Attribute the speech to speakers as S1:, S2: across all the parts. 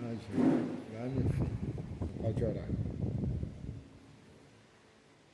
S1: Vai, meu filho. Pode orar.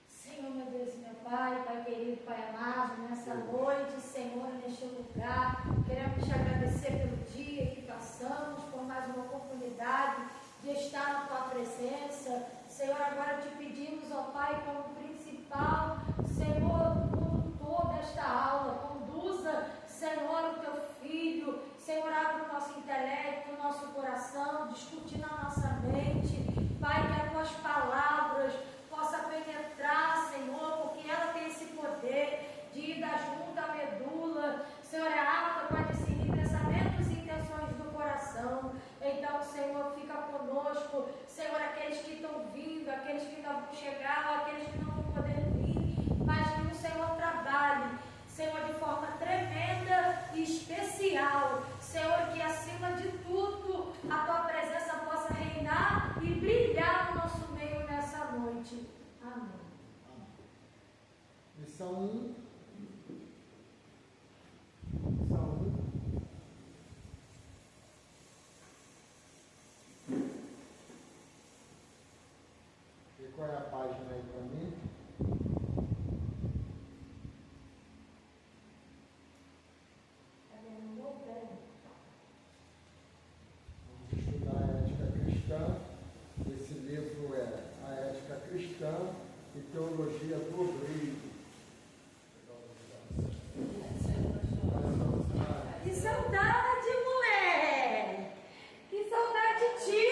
S2: Senhor, meu Deus e meu Pai, Pai querido, Pai amado, nessa noite, Senhor, neste lugar, queremos te agradecer pelo dia que passamos, por mais uma oportunidade de estar na Tua presença. Senhor, agora te pedimos, ó Pai, como principal, Senhor, condutor desta aula, conduza, Senhor, o Teu Filho, Senhor, abre o nosso intelecto, o nosso coração, discute na nossa mente, Pai, que as Tuas palavras possa penetrar, Senhor, porque ela tem esse poder de ir da junta à medula, Senhor, é apta para discernir pensamentos e intenções do coração. Então, Senhor, fica conosco, Senhor, aqueles que estão vindo, aqueles que ainda vão chegar, aqueles que não vão poder vir, mas que o Senhor trabalhe, Senhor, de forma tremenda e especial, Senhor, que acima de tudo a Tua presença possa reinar e brilhar no nosso meio nessa noite. Amém.
S1: Lição 1. Lição 1. E qual é a página aí para mim? Vamos estudar a ética cristã. Esse livro é A Ética Cristã e Teologia do Obreiro.
S2: Que saudade, moleque! Que saudade de ti!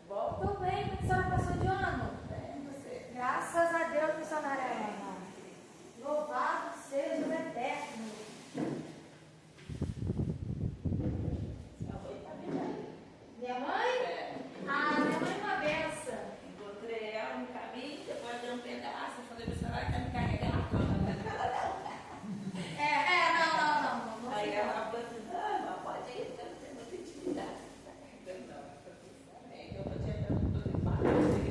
S2: Tô bem, como a senhora passou de ano? Bem, você? Graças a Deus, missionária Ana. Louvado seja o Eterno. Minha mãe?
S3: É.
S2: Ah, minha mãe é uma benção.
S3: Encontrei ela no caminho, depois deu um pedaço, eu falei, você vai me carregar na cama.
S2: Não.
S3: Aí ela falou assim, não, pode ir, porque eu não tenho muita intimidade. Eu tô te entrando todo embaixo.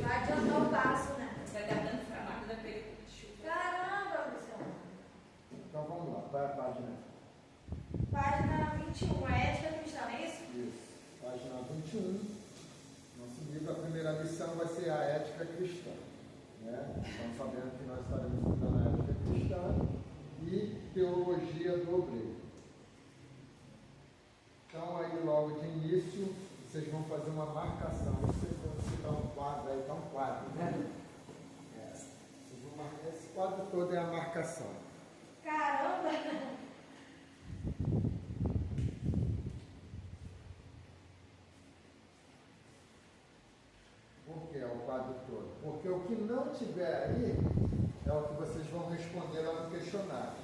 S2: Vai adiantar o passo, né?
S3: Vai dar dando inflamado da período de chuva.
S2: Caramba, Luciano.
S1: Então vamos lá, qual é a página?
S2: Página 21, a ética cristã, não é isso?
S1: Isso, página 21. Nosso livro, a primeira lição vai ser a ética cristã. Né? Estamos sabendo que nós estaremos estudando a ética cristã e teologia do obreiro. Então, aí logo de início, vocês vão fazer uma marcação. Vocês vão citar um quadro aí, tá um quadro, né? Vocês vão marcar, esse quadro todo é a marcação.
S2: Caramba!
S1: Por que é o quadro todo? Porque o que não tiver aí é o que vocês vão responder lá no questionário.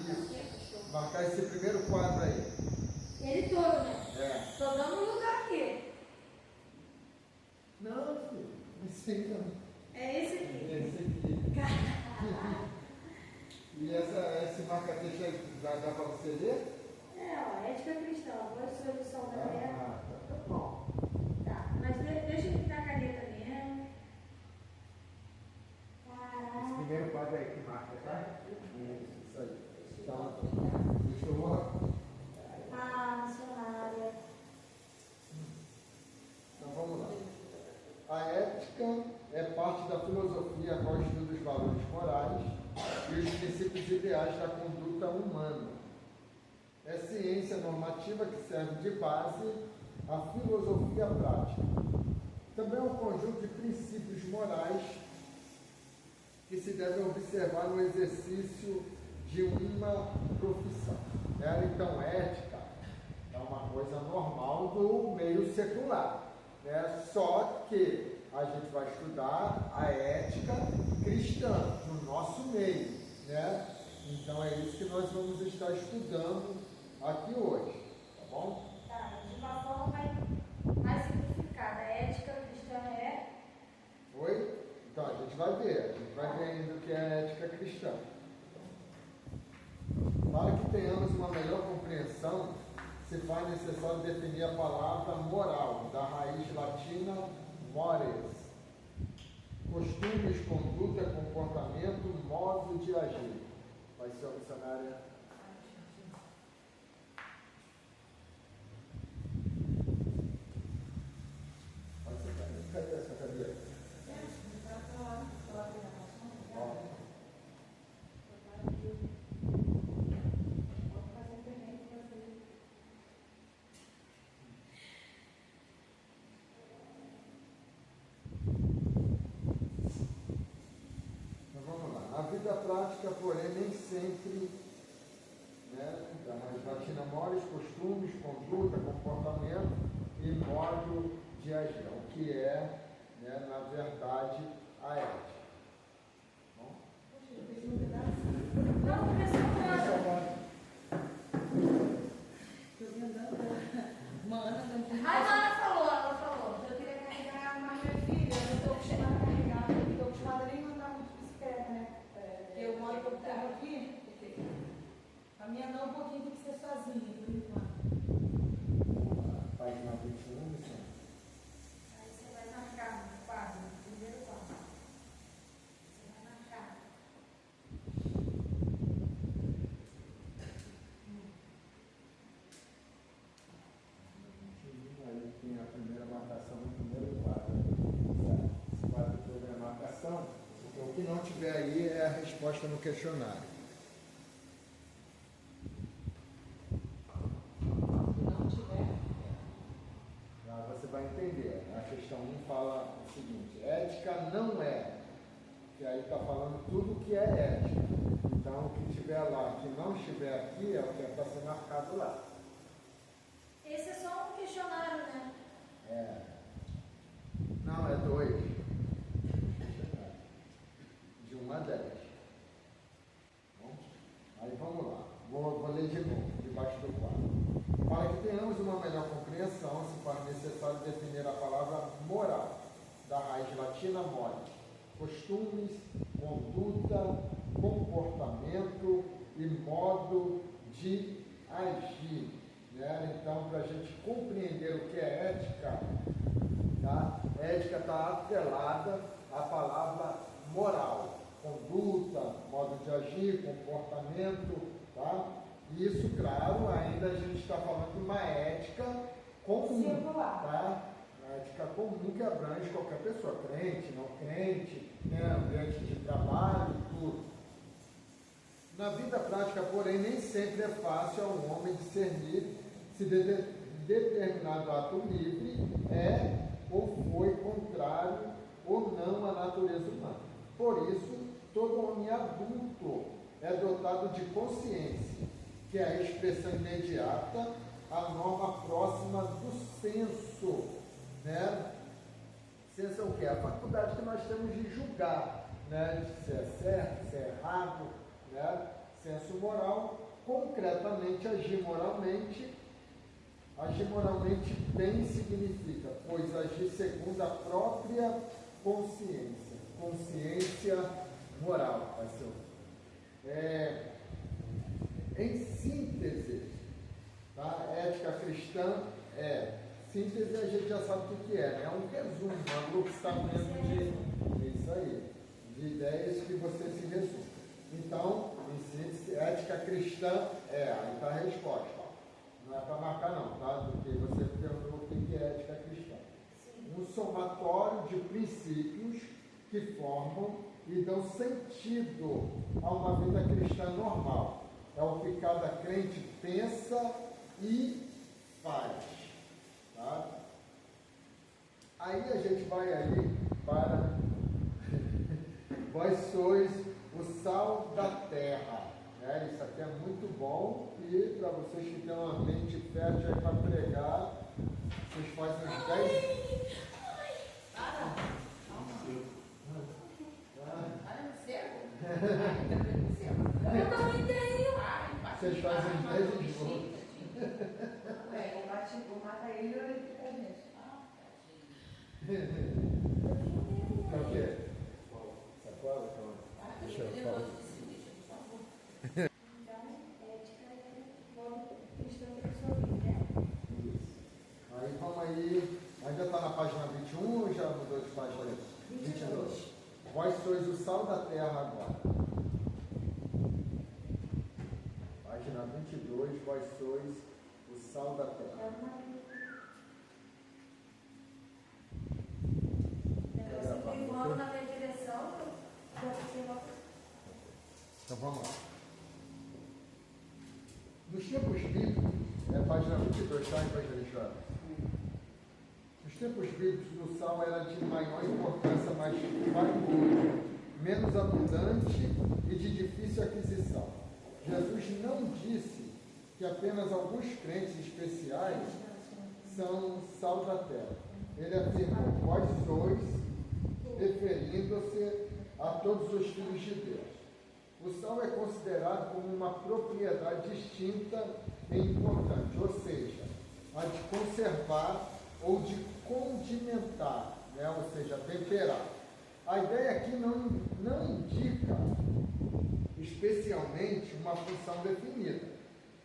S1: Isso. Marcar esse primeiro quadro aí.
S2: Ele todo, né?
S1: É.
S2: Tô dando um lugar aqui.
S1: Não, filho. Esse aí não.
S2: É esse aqui.
S1: Esse aqui. E esse marca-texto aí, dá para você ler?
S2: É, ó, ética cristã, boa solução da terra.
S1: Tá bom.
S2: Tá, mas deixa eu pintar a caneta mesmo.
S1: Esse
S2: Caraca.
S1: primeiro quadro aí que marca, tá? Isso aí. Então, deixa eu...
S2: Ah, missionária.
S1: Então vamos lá. A ética é parte da filosofia a qual estuda os valores morais e os princípios ideais da conduta humana. É ciência normativa que serve de base à filosofia prática. Também é um conjunto de princípios morais que se devem observar no exercício de uma profissão. Né? Então, ética é uma coisa normal do meio secular. Né? Só que a gente vai estudar a ética cristã no nosso meio. Né? Então, é isso que nós vamos estar estudando aqui hoje. Tá bom?
S2: Tá, de uma forma mais simplificada. A ética cristã é...
S1: Oi? Então, a gente vai ver ainda o que é a ética cristã. Para que tenhamos uma melhor compreensão, se faz necessário definir a palavra moral, da raiz latina mores. Costumes, conduta, comportamento, modo de agir. Vai ser a missionária. Pode ser, cadê essa cadeira? Então vamos lá. A vida prática, porém, nem sempre, né, mas batina mores, costumes, conduta, comportamento e modo de agir, o que é, né, na verdade, a ética. Bom?
S2: Não, começou nada. Ai, não, ela falou.
S4: Eu queria carregar mais minha filha, eu estou acostumada a carregar, não estou acostumada nem a andar muito de bicicleta, né? Porque eu moro com o carro aqui, a minha andar um pouquinho tem que ser sozinha, por enquanto.
S1: Página 21, missão.
S2: Aí você vai marcar no quadro, no primeiro quadro. Você vai marcar.
S1: Aí tem a primeira marcação no primeiro quadro. Esse quadro todo é a marcação. Então, o que não tiver aí é a resposta no questionário.
S4: Se não tiver,
S1: Você vai entender. A questão 1 fala o seguinte: ética não é. Que aí está falando tudo que é ética. Então, o que tiver lá, que não estiver aqui, é o que é para ser marcado lá.
S2: Esse é só um questionário, né?
S1: Não, é 2. De 1 a 10. Bom, aí vamos lá. Vou ler de novo, debaixo do quadro. Para que tenhamos uma melhor compreensão, se faz necessário definir a palavra moral, da raiz latina mores, costumes, conduta, comportamento e modo de agir. Né? Então, para a gente compreender o que é ética, tá? Ética está atrelada à palavra moral, conduta, modo de agir, comportamento, tá? Isso, claro, ainda a gente está falando de uma ética comum,
S4: circular.
S1: tá? Uma ética comum que abrange qualquer pessoa, crente, não crente, né? Ambiente de trabalho, tudo. Na vida prática, porém, nem sempre é fácil ao homem discernir se determinado ato livre é ou foi contrário ou não à natureza humana. Por isso, todo homem adulto é dotado de consciência, que é a expressão imediata, a norma próxima do senso, né? Senso é o quê? A faculdade que nós temos de julgar, né? Se é certo, se é errado, né? Senso moral, concretamente agir moralmente. Agir moralmente bem significa, pois agir segundo a própria consciência. Consciência moral, pastor. Em síntese, tá? Ética cristã síntese a gente já sabe o que é, né? É um resumo, um agrupamento de isso aí, de ideias que você se resume. Então, em síntese, ética cristã aí está a resposta. Ó. Não é para marcar não, tá? Porque você perguntou o que é ética cristã. Um somatório de princípios que formam e dão sentido a uma vida cristã normal. É o que cada crente pensa e faz. Tá? Aí a gente vai aí para vós sois o sal da terra. Né? Isso aqui é muito bom e para vocês que têm uma mente fértil aí para pregar, vocês fazem uns 10.
S2: Eu também tenho.
S1: Vocês fazem uns 10 esboços.
S4: Vou matar ele e eu ele fica nisso.
S1: É o quê? Sacola? Deixa eu falar.
S2: Então, ética é o modo cristão da sua vida, né?
S1: Isso. Aí vamos aí. Ainda está na página 21 ou já mudou de página? 22. Vós sois o sal da terra agora. na 22, vós sois o sal da terra.
S2: Sempre voando na minha direção,
S1: Então vamos lá. Nos tempos bíblicos, página 22, tá, evangelista? Nos tempos bíblicos, o sal era de maior importância, mais valioso, menos abundante e de difícil aquisição. Jesus não disse que apenas alguns crentes especiais são sal da terra. Ele afirmou: vós sois, referindo-se a todos os filhos de Deus. O sal é considerado como uma propriedade distinta e importante, ou seja, a de conservar ou de condimentar, né? Ou seja, temperar. A ideia aqui não indica especialmente uma função definida,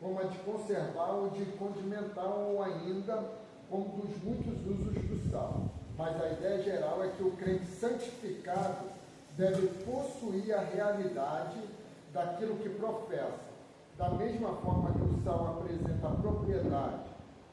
S1: como a de conservar ou de condimentar, ou ainda como dos muitos usos do sal. Mas a ideia geral é que o crente santificado deve possuir a realidade daquilo que professa. Da mesma forma que o sal apresenta a propriedade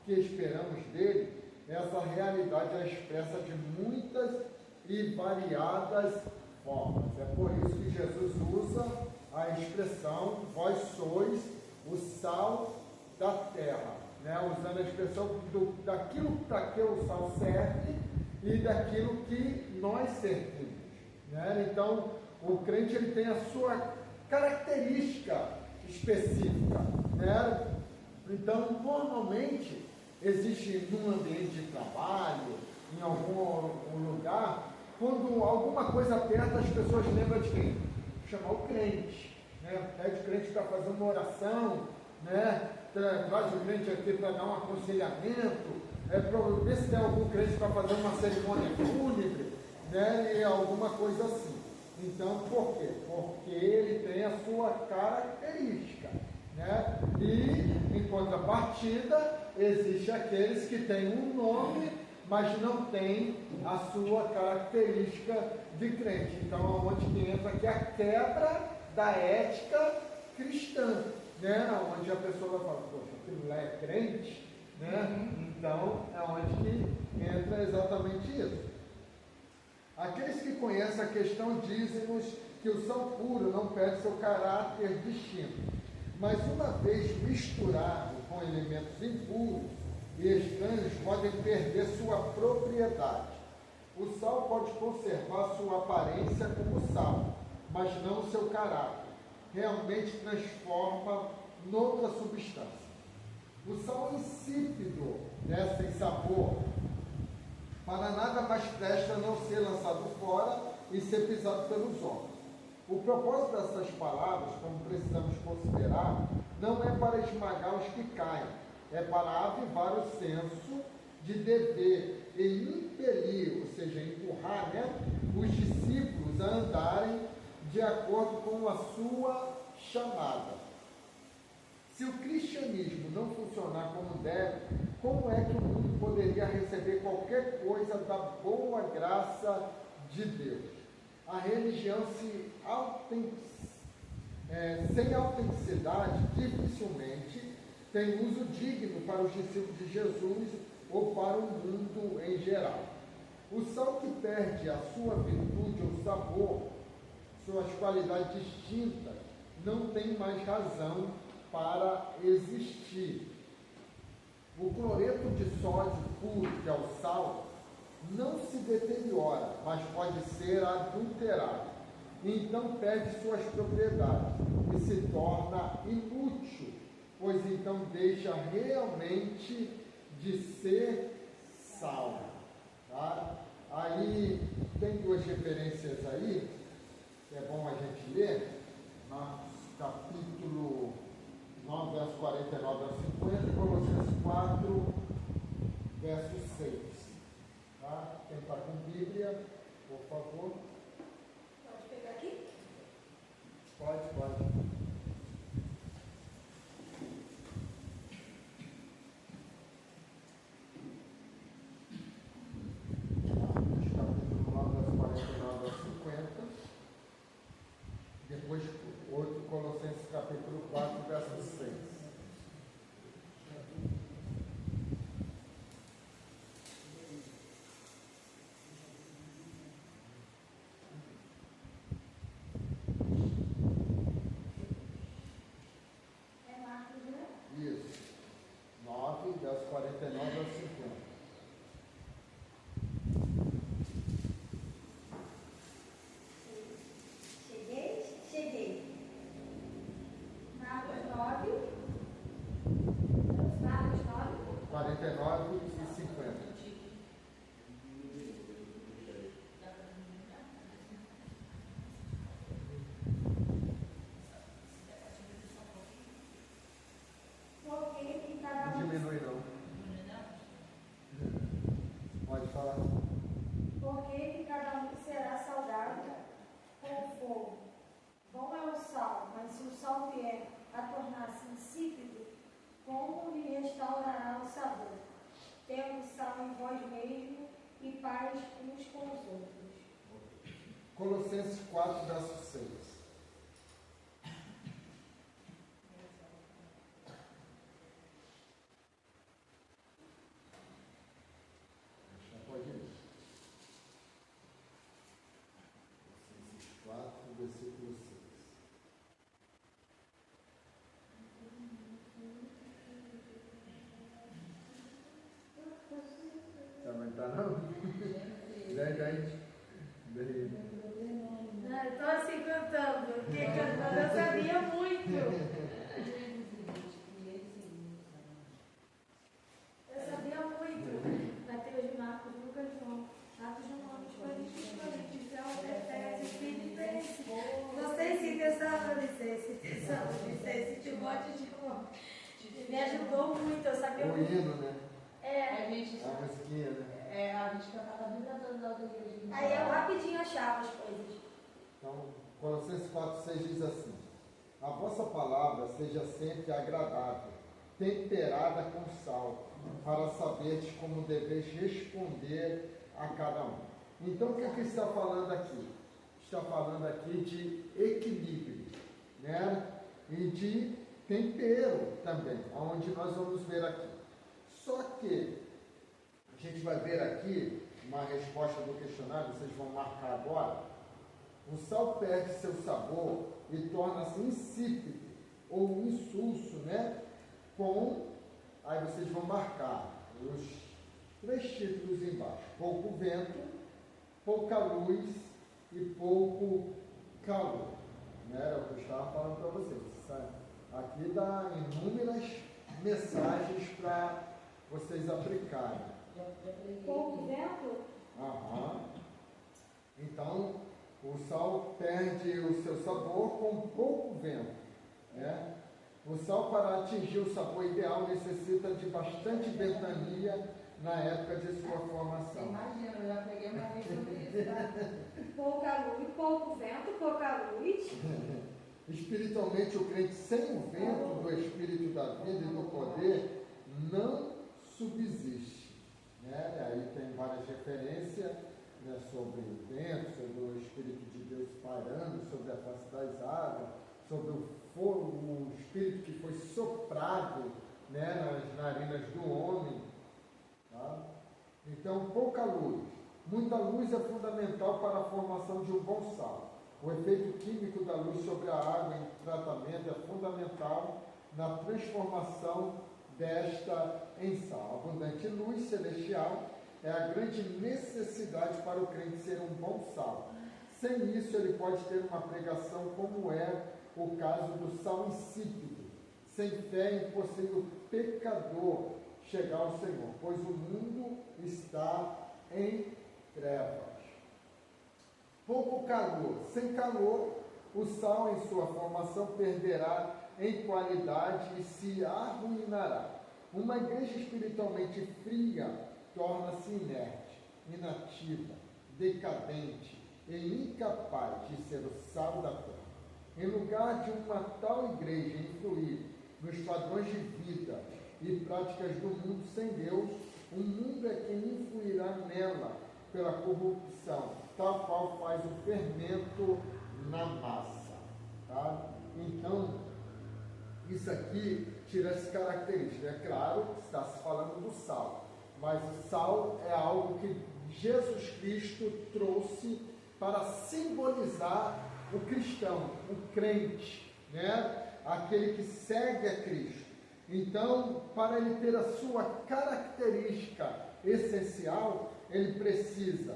S1: que esperamos dele, essa realidade é expressa de muitas e variadas formas. É por isso que Jesus usa a expressão: vós sois o sal da terra, né? Usando a expressão daquilo para que o sal serve e daquilo que nós servimos, né? Então, o crente ele tem a sua característica específica, né? Então, normalmente, existe num ambiente de trabalho, em algum lugar, quando alguma coisa aperta, as pessoas lembram de quem? Chamar o crente, né? Pede o crente para fazer uma oração, né? Traz o crente aqui para dar um aconselhamento, para ver se tem algum crente para fazer uma cerimônia fúnebre, né? E alguma coisa assim. Então, por quê? Porque ele tem a sua característica, né? E, em contrapartida, existe aqueles que têm um nome, mas não têm a sua característica de crente. Então, onde que entra aqui a quebra da ética cristã, né? Onde a pessoa vai falar: poxa, aquilo lá é crente, né? Então, é onde que entra exatamente isso. Aqueles que conhecem a questão dizem-nos que o sal puro não perde seu caráter distinto, mas uma vez misturado com elementos impuros e estranhos, podem perder sua propriedade. O sal pode conservar sua aparência como sal, mas não o seu caráter. Realmente transforma noutra substância. O sal insípido, né, sem sabor, para nada mais presta não ser lançado fora e ser pisado pelos homens. O propósito dessas palavras, como precisamos considerar, não é para esmagar os que caem, é para avivar o senso de dever e impelir, ou seja, empurrar, né, os discípulos a andarem de acordo com a sua chamada. Se o cristianismo não funcionar como deve, como é que o mundo poderia receber qualquer coisa da boa graça de Deus? A religião sem autenticidade dificilmente tem uso digno para os discípulos de Jesus ou para o mundo em geral. O sal que perde a sua virtude ou sabor, suas qualidades distintas, não tem mais razão para existir. O cloreto de sódio puro, que é o sal, não se deteriora, mas pode ser adulterado. Então perde suas propriedades e se torna inútil, pois então deixa realmente de ser sal. Tá? Aí tem duas referências aí, que é bom a gente ler, Marcos capítulo 9, verso 49 a 50, e Colossenses 4, verso 6. Tá? Quem está com Bíblia, por favor.
S2: Pode pegar aqui?
S1: Pode. Capítulo 9, verso 49 a 50. Depois outro Colossenses capítulo 4, verso 6.
S2: É Marcos, né?
S1: Isso. 9, verso 49 ao 50.
S2: Cheguei. Marcos 9. Marcos 9.
S1: 49 e 50.
S2: Porque que cada
S1: Não
S2: um.
S1: diminui não. Pode falar.
S2: Porque que cada um será salgado com o fogo. Bom é o sal, mas se o sal vier a tornar-se insípido, como lhe restaurará o sabor? Temos sal em vós mesmo e paz uns com os outros.
S1: Colossenses 4, verso 6. Já pode ir. Colossenses 4, versículo 6. Você vai aguentar não? Daí.
S2: Não, eu estou assim cantando, porque cantando eu sabia muito. Eu sabia muito. Mateus, Marcos, Lucas, João, Atos, Romanos, Coríntios, Efésios, Filipenses. Vocês se Tessalonicenses, Timóteo, me ajudou muito, eu sabia
S1: O
S2: muito.
S1: hino, né?
S4: A gente
S1: A musiquinha, né?
S4: a gente cantava a Bíblia toda da outra igreja.
S2: Aí eu rapidinho achava as coisas.
S1: Então, Colossenses 4, 6 diz assim: a vossa palavra seja sempre agradável, temperada com sal, para saberdes como deveis responder a cada um. Então, o que é que está falando aqui? Está falando aqui de equilíbrio, né? E de tempero também, onde nós vamos ver aqui. Só que a gente vai ver aqui uma resposta do questionário, vocês vão marcar agora. O sal perde seu sabor e torna-se insípido ou insulso, né? Aí vocês vão marcar os 3 títulos embaixo: pouco vento, pouca luz e pouco calor. Né? É o que eu estava falando para vocês. Sabe? Aqui dá inúmeras mensagens para vocês aplicarem.
S2: Pouco vento?
S1: Aham. Então, o sal perde o seu sabor com pouco vento. Né? O sal, para atingir o sabor ideal, necessita de bastante ventania na época de sua formação.
S4: Imagina, eu já peguei uma vez sobre isso, tá?
S2: Pouca luz, pouco vento, pouca luz.
S1: Espiritualmente, o crente sem o vento do Espírito da vida e do poder não subsiste. Né? Aí tem várias referências, né, sobre o vento, sobre o Espírito de Deus pairando sobre a face das águas, sobre o fogo, o Espírito que foi soprado, né, nas narinas do homem. Tá? Então, pouca luz. Muita luz é fundamental para a formação de um bom sal. O efeito químico da luz sobre a água em tratamento é fundamental na transformação desta em sal. A abundante luz celestial é a grande necessidade para o crente ser um bom sal. Sem isso, ele pode ter uma pregação como é o caso do sal insípido. Sem fé é impossível o pecador chegar ao Senhor, pois o mundo está em trevas. Pouco calor. Sem calor, o sal em sua formação perderá em qualidade e se arruinará. Uma igreja espiritualmente fria torna-se inerte, inativa, decadente e incapaz de ser o sal da terra. Em lugar de uma tal igreja influir nos padrões de vida e práticas do mundo sem Deus, o mundo é quem influirá nela pela corrupção, tal qual faz o fermento na massa. Tá? Então, isso aqui tira essa característica. É claro que está se falando do sal, mas o sal é algo que Jesus Cristo trouxe para simbolizar o cristão, o crente, né? Aquele que segue a Cristo. Então, para ele ter a sua característica essencial, ele precisa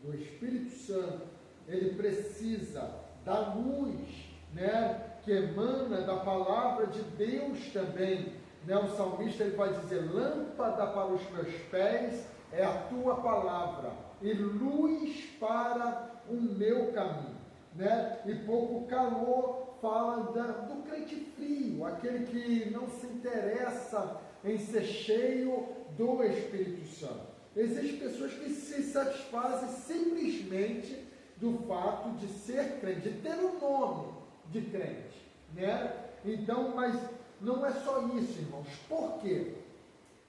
S1: do Espírito Santo, ele precisa da luz, né? Que emana da palavra de Deus também, né? O salmista ele vai dizer: lâmpada para os meus pés é a tua palavra e luz para o meu caminho, né? E pouco calor fala do crente frio, aquele que não se interessa em ser cheio do Espírito Santo. Existem pessoas que se satisfazem simplesmente do fato de ser crente, de ter o nome de crente, né? Então, mas não é só isso, irmãos. Por quê?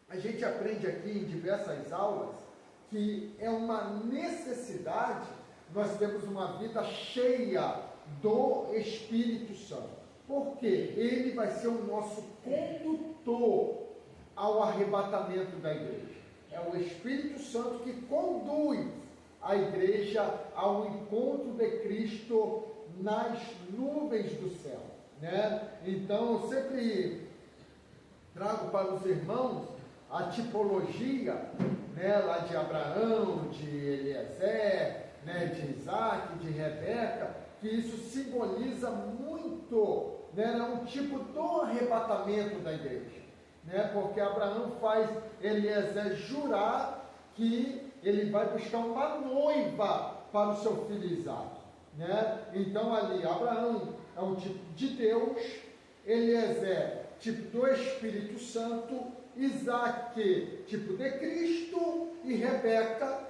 S1: A gente aprende aqui em diversas aulas que é uma necessidade nós temos uma vida cheia do Espírito Santo. Porque ele vai ser o nosso condutor ao arrebatamento da igreja. É o Espírito Santo que conduz a igreja ao encontro de Cristo nas nuvens do céu, né? Então, eu sempre trago para os irmãos a tipologia, né, lá de Abraão, de Eliezer, né, de Isaac, de Rebeca, que isso simboliza muito, né, um tipo do arrebatamento da igreja, né? Porque Abraão faz Eliezer jurar que ele vai buscar uma noiva para o seu filho Isaac, né? Então ali Abraão é um tipo de Deus, Eliezer tipo do Espírito Santo, Isaac tipo de Cristo e Rebeca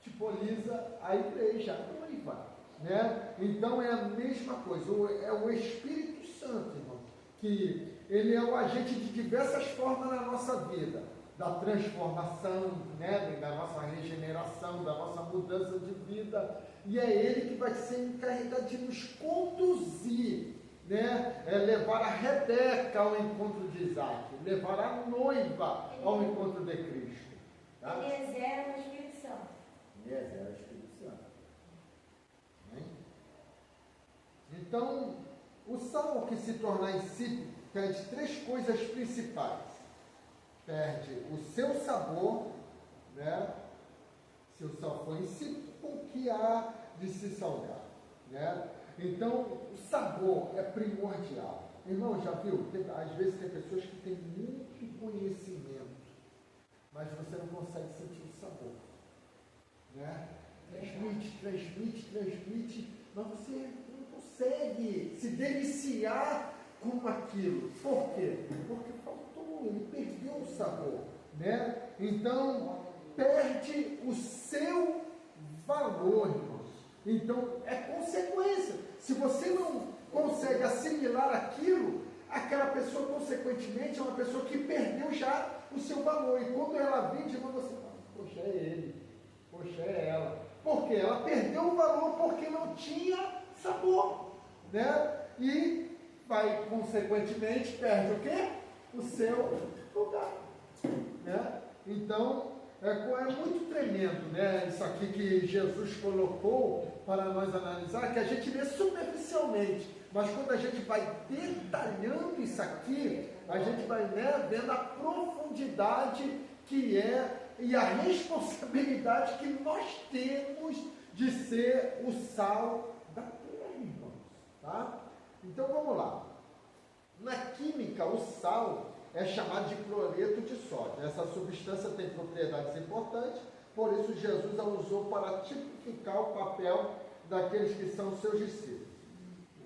S1: simboliza a igreja, a noiva, né? Então é a mesma coisa, é o Espírito Santo, irmão, que ele é o agente de diversas formas na nossa vida, da transformação, né? Da nossa regeneração, da nossa mudança de vida, e é ele que vai ser encarregado de nos conduzir, né? Levar a Rebeca ao encontro de Isaac, levar a noiva ao encontro de Cristo. Tá?
S2: Eliezer é o Espírito Santo.
S1: Eliezer é o Espírito Santo. Hein? Então, o sal que se tornar insípido perde três coisas principais. Perde o seu sabor, né? Se o sal for insípido, com que há de se salgar, né? Então, o sabor é primordial. Irmão, já viu? Às vezes tem pessoas que têm muito conhecimento, mas você não consegue sentir o sabor, né? Transmite, mas você não consegue se deliciar com aquilo. Por quê? Porque faltou, ele perdeu o sabor, né? Então, perde o seu valor, irmãos. Então, é consequência. Se você não consegue assimilar aquilo, aquela pessoa, consequentemente, é uma pessoa que perdeu já o seu valor. E quando ela vende, você fala: poxa, é ele, poxa, é ela. Por quê? Ela perdeu o valor porque não tinha sabor, né? E vai, consequentemente, perde o quê? O seu lugar, né? Então, é muito tremendo, né? Isso aqui que Jesus colocou para nós analisar, que a gente vê superficialmente, mas quando a gente vai detalhando isso aqui, a gente vai, né, vendo a profundidade que é e a responsabilidade que nós temos de ser o sal da terra, irmãos, tá? Então vamos lá. Na química, o sal é chamado de cloreto de sódio. Essa substância tem propriedades importantes, por isso Jesus a usou para tipificar o papel daqueles que são seus discípulos.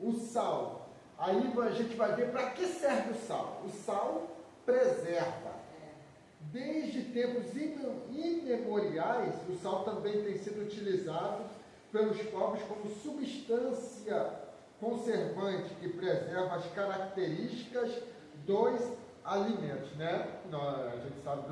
S1: O sal, aí a gente vai ver para que serve o sal. O sal preserva. Desde tempos imemoriais, o sal também tem sido utilizado pelos povos como substância conservante que preserva as características dos alimentos, né? A gente sabe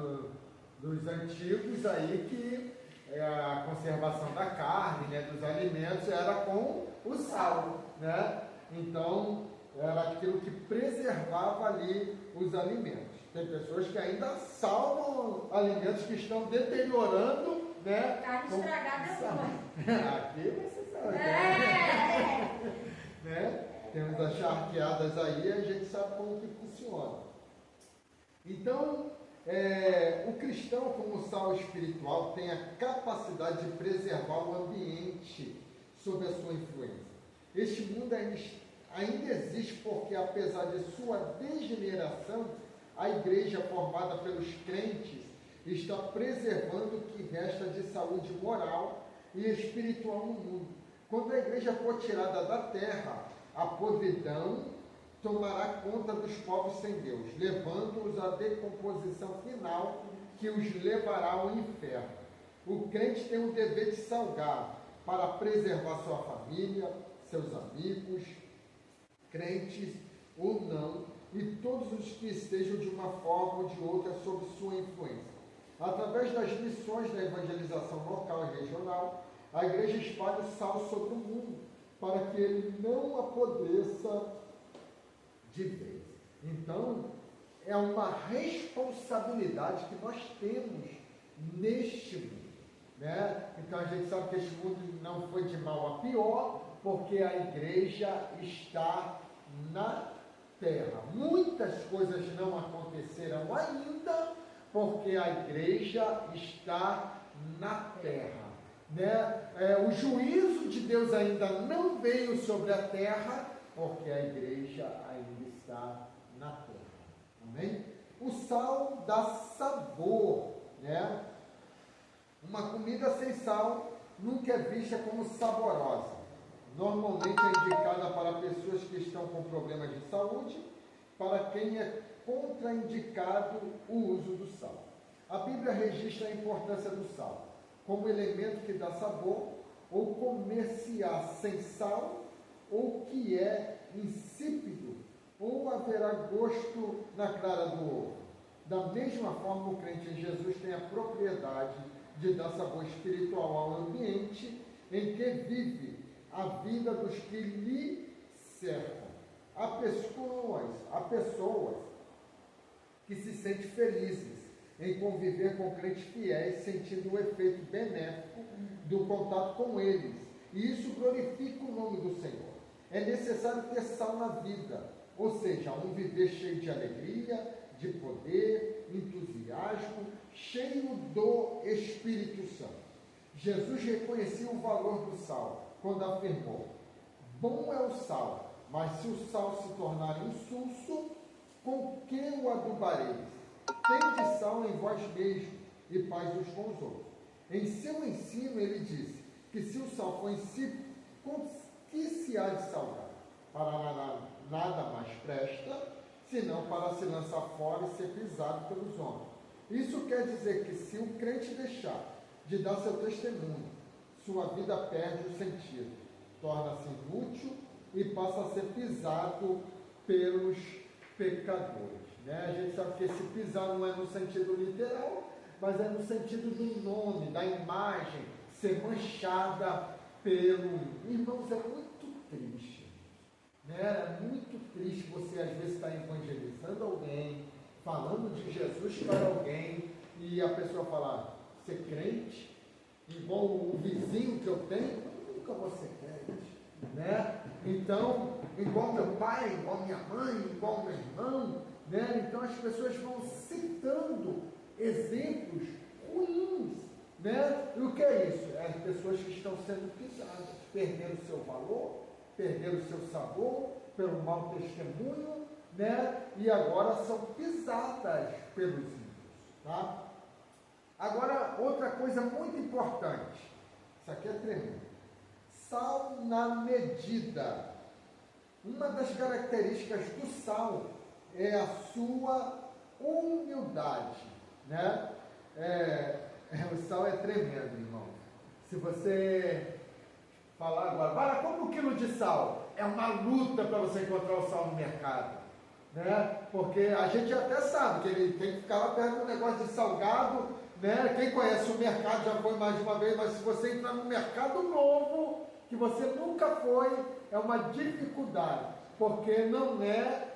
S1: dos antigos aí que a conservação da carne, né, dos alimentos era com o sal, né? Então, era aquilo que preservava ali os alimentos. Tem pessoas que ainda salvam alimentos que estão deteriorando, né?
S2: Carne estragada
S1: Aqui você sabe.
S2: é.
S1: Né? Temos as charqueadas aí e a gente sabe como que funciona. Então, o cristão, como sal espiritual, tem a capacidade de preservar o ambiente sob a sua influência. Este mundo ainda existe porque, apesar de sua degeneração, a igreja formada pelos crentes está preservando o que resta de saúde moral e espiritual no mundo. Quando a igreja for tirada da terra, a podridão tomará conta dos povos sem Deus, levando-os à decomposição final que os levará ao inferno. O crente tem o dever de salgar para preservar sua família, seus amigos, crentes ou não, e todos os que estejam de uma forma ou de outra sob sua influência. Através das missões da evangelização local e regional, a igreja espalha o sal sobre o mundo, para que ele não apodreça de vez. Então, é uma responsabilidade que nós temos neste mundo, né? Então, a gente sabe que este mundo não foi de mal a pior, porque a igreja está na terra. Muitas coisas não aconteceram ainda, porque a igreja está na terra, né? O juízo de Deus ainda não veio sobre a terra, porque a igreja ainda está na terra. Amém? O sal dá sabor, né? Uma comida sem sal nunca é vista como saborosa. Normalmente é indicada para pessoas que estão com problemas de saúde, para quem é contraindicado o uso do sal. A Bíblia registra a importância do sal como elemento que dá sabor, ou comer-se-á sem sal, ou que é insípido, ou haverá gosto na clara do ovo. Da mesma forma, o crente em Jesus tem a propriedade de dar sabor espiritual ao ambiente em que vive a vida dos que lhe cercam. Há pessoas que se sentem felizes em conviver com crentes fiéis, sentindo o efeito benéfico do contato com eles. E isso glorifica o nome do Senhor. É necessário ter sal na vida, ou seja, um viver cheio de alegria, de poder, entusiasmo, cheio do Espírito Santo. Jesus reconhecia o valor do sal quando afirmou: bom é o sal, mas se o sal se tornar insulso, com que o adubareis? Tende sal em vós mesmos e paz uns com os outros. Em seu ensino ele disse que se o sal for insípido, com que se há de salgar? Para nada mais presta, senão para se lançar fora e ser pisado pelos homens. Isso quer dizer que se o crente deixar de dar seu testemunho, sua vida perde o sentido, torna-se inútil e passa a ser pisado pelos pecadores. A gente sabe que esse pisar não é no sentido literal, mas é no sentido do nome, da imagem ser manchada pelo... Irmãos, é muito triste, É muito triste você às vezes estar evangelizando alguém, falando de Jesus para alguém, e a pessoa falar: ser crente, igual o vizinho que eu tenho, nunca vou ser crente, Então, igual meu pai, igual minha mãe, igual meu irmão, Então as pessoas vão citando exemplos ruins, E o que é isso? É as pessoas que estão sendo pisadas, perderam o seu valor, perderam o seu sabor pelo mau testemunho, E agora são pisadas pelos ímpios, tá? Agora, outra coisa muito importante, isso aqui é tremendo: sal na medida. Uma das características do sal é a sua humildade, O sal é tremendo, irmão. Se você falar agora, compra 1 quilo de sal, é uma luta para você encontrar o sal no mercado, Porque a gente até sabe que ele tem que ficar lá perto do negócio de salgado, Quem conhece o mercado já foi mais de uma vez, mas se você entrar num mercado novo, que você nunca foi, é uma dificuldade. porque não é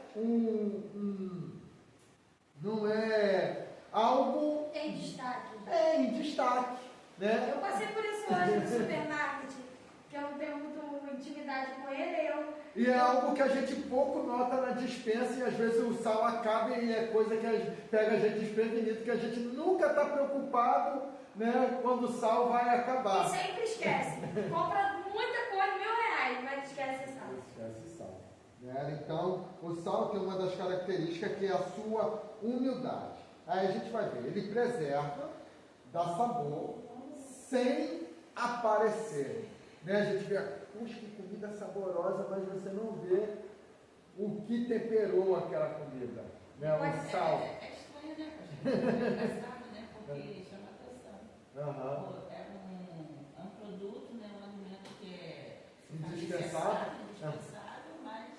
S1: não é algo
S2: Em destaque.
S1: em destaque, né?
S2: Eu passei por isso hoje no supermarket, que eu não tenho muito intimidade com ele,
S1: E é algo que a gente pouco nota na dispensa e às vezes o sal acaba e é coisa que pega a gente desprevenido, que a gente nunca está preocupado, né, quando o sal vai acabar.
S2: E sempre esquece. Compra muita coisa, R$1.000, mas esquece o sal.
S1: Esquece o sal, né? Então, o sal tem uma das características que é a sua humildade. Aí a gente vai ver, ele preserva, dá sabor, sem aparecer. Né? A gente vê, puxa, que comida saborosa, mas você não vê o que temperou aquela comida. Né? O sal.
S3: É estranho, né? É engraçado, né? Porque chama atenção.
S1: Uhum.
S3: É um produto, né? Um alimento que é
S1: Indispensável,
S3: indispensável, mas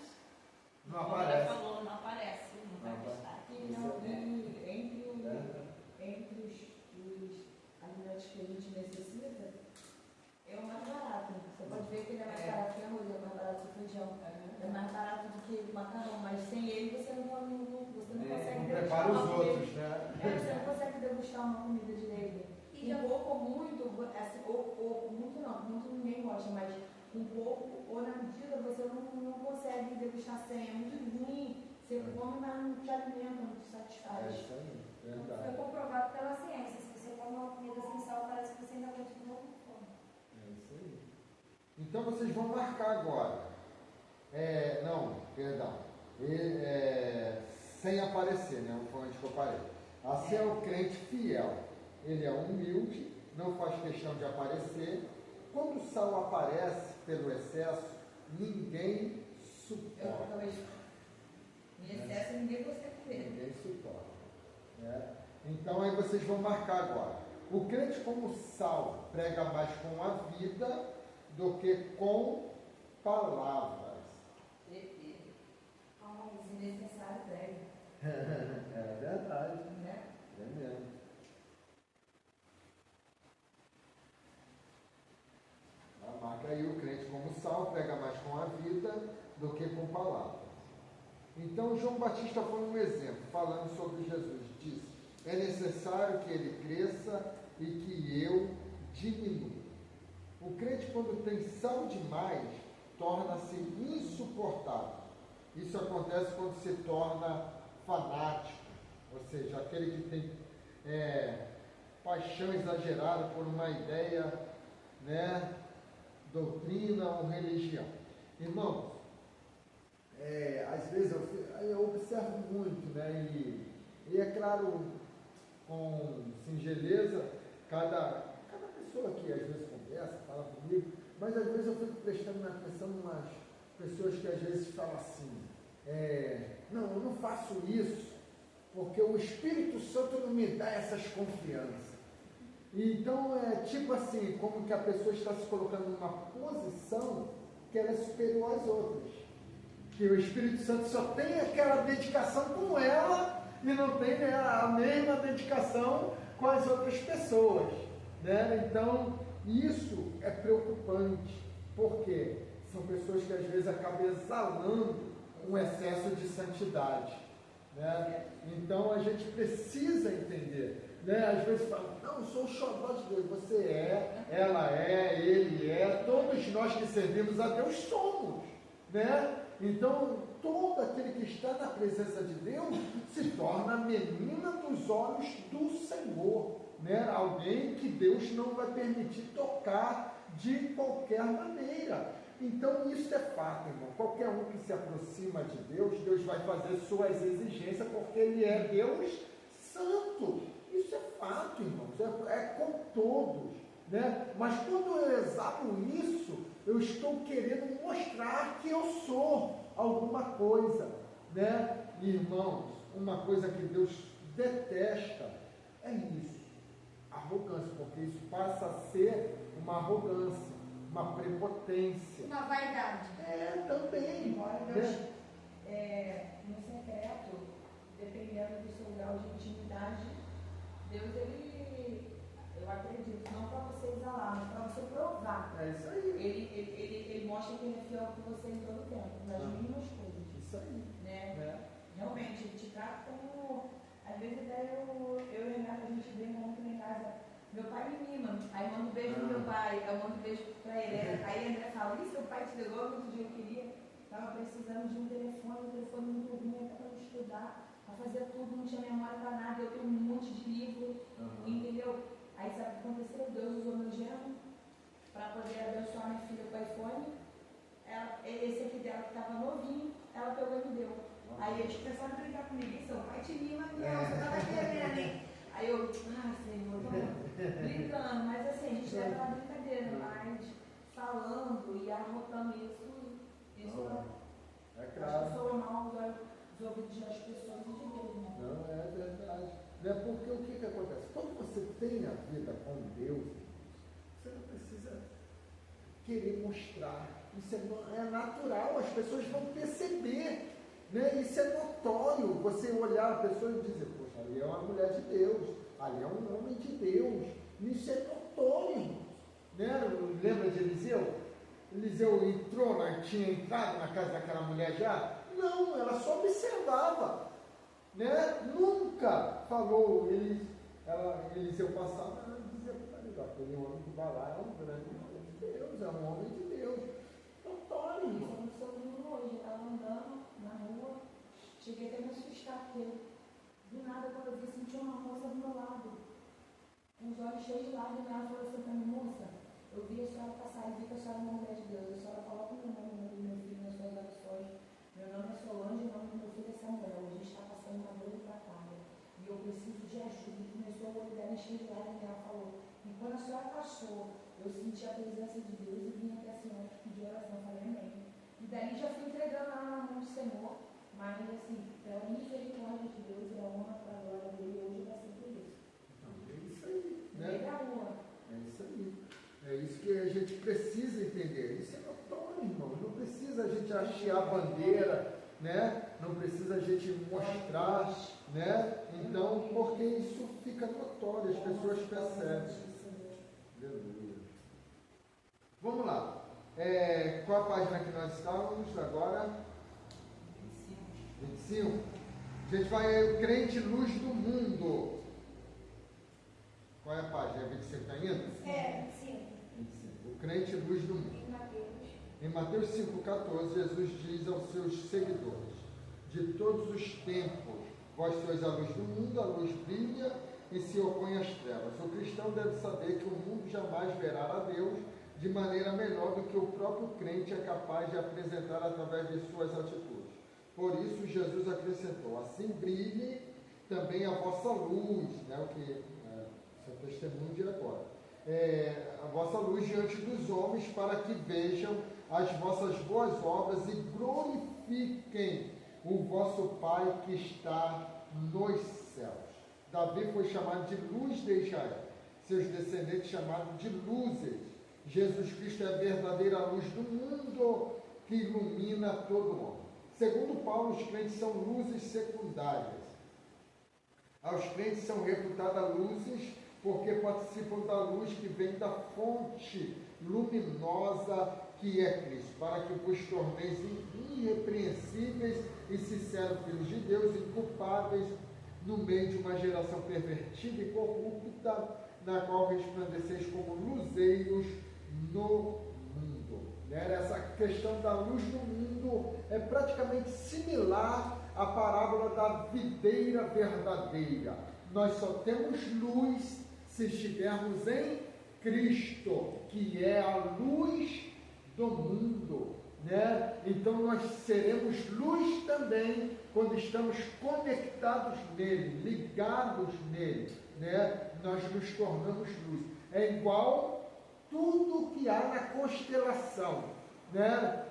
S1: não
S3: como
S1: aparece.
S3: ela falou, não aparece, não vai destaque.
S4: Entre os alimentos que a gente necessita, é o mais barato. Você pode ver que ele é mais barato que arroz, é mais barato que feijão, é mais barato do que macarrão, mas sem ele você não consegue
S1: Não
S4: degustar
S1: prepara
S4: uma
S1: os
S4: comida.
S1: outros, né?
S4: Você não consegue degustar uma comida direito.
S2: E
S4: Um pouco ou muito, assim, ou muito não, muito ninguém gosta, mas um pouco ou na medida você não consegue degustar sem, é muito ruim. Você come, mas não te alimenta, não te satisfaz.
S1: Isso aí,
S2: Foi
S1: verdade.
S2: comprovado pela ciência. Se você come uma comida sem sal, parece que você ainda continua com fome.
S1: É isso aí. Então vocês vão marcar agora. Sem aparecer, né? Foi onde que eu parei. Assim é o crente fiel. Ele é humilde, não faz questão de aparecer. Quando o sal aparece pelo excesso, ninguém suporta.
S4: Em excesso ninguém consegue ver.
S1: Ninguém suporta. Né? Então aí vocês vão marcar agora. O crente como sal prega mais com a vida do que com palavras.
S4: Se necessário, prega.
S1: É verdade.
S4: Né?
S1: É mesmo. Marca aí, o crente como sal prega mais com a vida do que com palavras. Então João Batista foi um exemplo, falando sobre Jesus. Disse, é necessário que ele cresça e que eu diminua. O crente, quando tem sal demais, torna-se insuportável. Isso acontece quando se torna fanático, ou seja, aquele que tem paixão exagerada por uma ideia, né, doutrina ou religião. Irmãos, às vezes eu observo muito, né, e é claro, com singeleza, cada pessoa que às vezes conversa, fala comigo, mas às vezes eu fico prestando atenção em umas pessoas que às vezes falam assim, não, eu não faço isso, porque o Espírito Santo não me dá essas confianças. Então é tipo assim, como que a pessoa está se colocando numa posição que ela é superior às outras. Que o Espírito Santo só tem aquela dedicação com ela e não tem, né, a mesma dedicação com as outras pessoas. Né? Então, isso é preocupante, porque são pessoas que às vezes acabam exalando um excesso de santidade. Né? Então, a gente precisa entender. Né? Às vezes fala, não, eu sou o xodó de Deus. Você é, ela é, ele é, todos nós que servimos a Deus somos. Né? Então, todo aquele que está na presença de Deus se torna a menina dos olhos do Senhor. Né? Alguém que Deus não vai permitir tocar de qualquer maneira. Então isso é fato, irmão. Qualquer um que se aproxima de Deus, Deus vai fazer suas exigências, porque Ele é Deus santo. Isso é fato, irmãos. É com todos. Né? Mas quando eu exalo isso, eu estou querendo mostrar que eu sou alguma coisa. Né? Irmãos, uma coisa que Deus detesta é isso. Arrogância, porque isso passa a ser uma arrogância, uma prepotência.
S2: Uma vaidade.
S1: Também.
S4: Embora Deus, no secreto, dependendo do seu grau de intimidade, Deus, eu acredito, não para você exalar, mas para você provar.
S1: É isso aí.
S4: Ele mostra que ele é fiel com você em todo o tempo, nas mínimas coisas.
S1: Isso aí.
S4: Né? Realmente, ele te trata como. Às vezes até eu e a Renata, a gente brinca muito lá em casa. Meu pai me mima, aí manda um beijo pro meu pai, eu mando um beijo pra ele. Aí a André fala, e seu pai te ligou no outro dia, eu queria, estava precisando de um telefone, o telefone não dormia para eu estudar, para fazer tudo, não tinha memória para nada, eu tenho um monte de livro, entendeu? Aí sabe o que aconteceu? Deus usou meu genro para poder abençoar minha filha com o iPhone. Esse aqui dela que estava novinho, ela pegou e me deu. Aí eles começaram a brincar comigo, seu pai te mima, você estava querendo, hein? Aí eu, Senhor, brincando, mas assim, a gente leva na brincadeira, mas falando e arrotando isso
S1: é claro.
S4: Acho que soa mal os ouvidos das pessoas e de Deus, né?
S1: Não, é verdade. Né? Porque o que acontece? Quando você tem a vida com Deus, você não precisa querer mostrar. Isso é natural, as pessoas vão perceber. Né? Isso é notório. Você olhar a pessoa e dizer, poxa, ali é uma mulher de Deus, ali é um homem de Deus. Isso é notório. Né? Lembra de Eliseu? Eliseu entrou, tinha entrado na casa daquela mulher já? Não, ela só observava. Né? Nunca falou, Eliseu passava, ela dizia, aquele homem que vai lá é um grande homem de Deus, é um homem de Deus. Notório, irmão.
S4: Eu sou hoje, estava andando na rua, cheguei até a me assustar, porque do nada, quando eu vi, senti uma moça do meu lado, com os olhos cheios de lágrimas, ela falou assim para mim, moça, eu vi a senhora passar e vi que a senhora é uma mulher de Deus, a senhora coloca o meu nome do meu filho nas suas orações, meu nome é Solange, o nome do meu filho é Samuel, a gente está passando uma grande batalha, e eu preciso de ajuda, e começou a olhar dela encher de lágrimas, e ela falou, e quando a senhora passou, eu senti a presença de Deus e vim até a senhora pedir oração, eu falei amém. E daí já fui entregando ela na mão do Senhor, mas assim, pela misericórdia de Deus e a honra para a glória dele, hoje vai ser por isso.
S1: É isso aí, né?
S4: É
S1: isso aí. É isso que a gente precisa entender. Isso é notório, irmão. Não precisa a gente hastear a bandeira, né? Não precisa a gente mostrar, né? Então, porque isso fica notório, as pessoas percebem. Aleluia. Vamos lá. Qual a página que nós estávamos agora? 25. A gente vai, o crente luz do mundo. Qual é a página? 25 está indo?
S2: 25.
S1: O crente luz do mundo. Em Mateus 5,14, Jesus diz aos seus seguidores, de todos os tempos, vós sois a luz do mundo, a luz brilha e se opõe às trevas. O cristão deve saber que o mundo jamais verá a Deus de maneira melhor do que o próprio crente é capaz de apresentar através de suas atitudes. Por isso, Jesus acrescentou, assim brilhe também a vossa luz, né, o que seu testemunho de agora, a vossa luz diante dos homens, para que vejam as vossas boas obras e glorifiquem o vosso Pai que está nos céus. Davi foi chamado de luz de Israel, seus descendentes chamados de luzes. Jesus Cristo é a verdadeira luz do mundo que ilumina todo homem. Segundo Paulo, os crentes são luzes secundárias. Aos crentes são reputadas luzes porque participam da luz que vem da fonte luminosa que é Cristo, para que vos torneis irrepreensíveis e sinceros filhos de Deus, inculpáveis no meio de uma geração pervertida e corrupta, na qual resplandeceis como luzeiros no mundo. Essa questão da luz do mundo é praticamente similar à parábola da videira verdadeira. Nós só temos luz se estivermos em Cristo, que é a luz do mundo, né? Então nós seremos luz também quando estamos conectados nele, ligados nele, né? Nós nos tornamos luz. É igual tudo que há na constelação, né?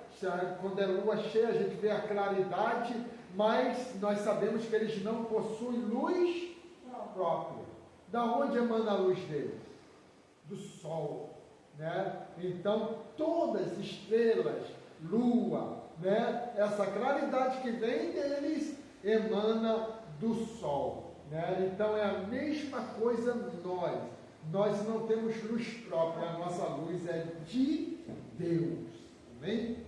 S1: Quando é lua cheia a gente vê a claridade, mas nós sabemos que eles não possuem luz própria. Da onde emana a luz deles? Do sol, né? Então todas as estrelas, lua, né? Essa claridade que vem deles emana do sol, né? Então é a mesma coisa nós não temos luz própria, a nossa luz é de Deus, amém?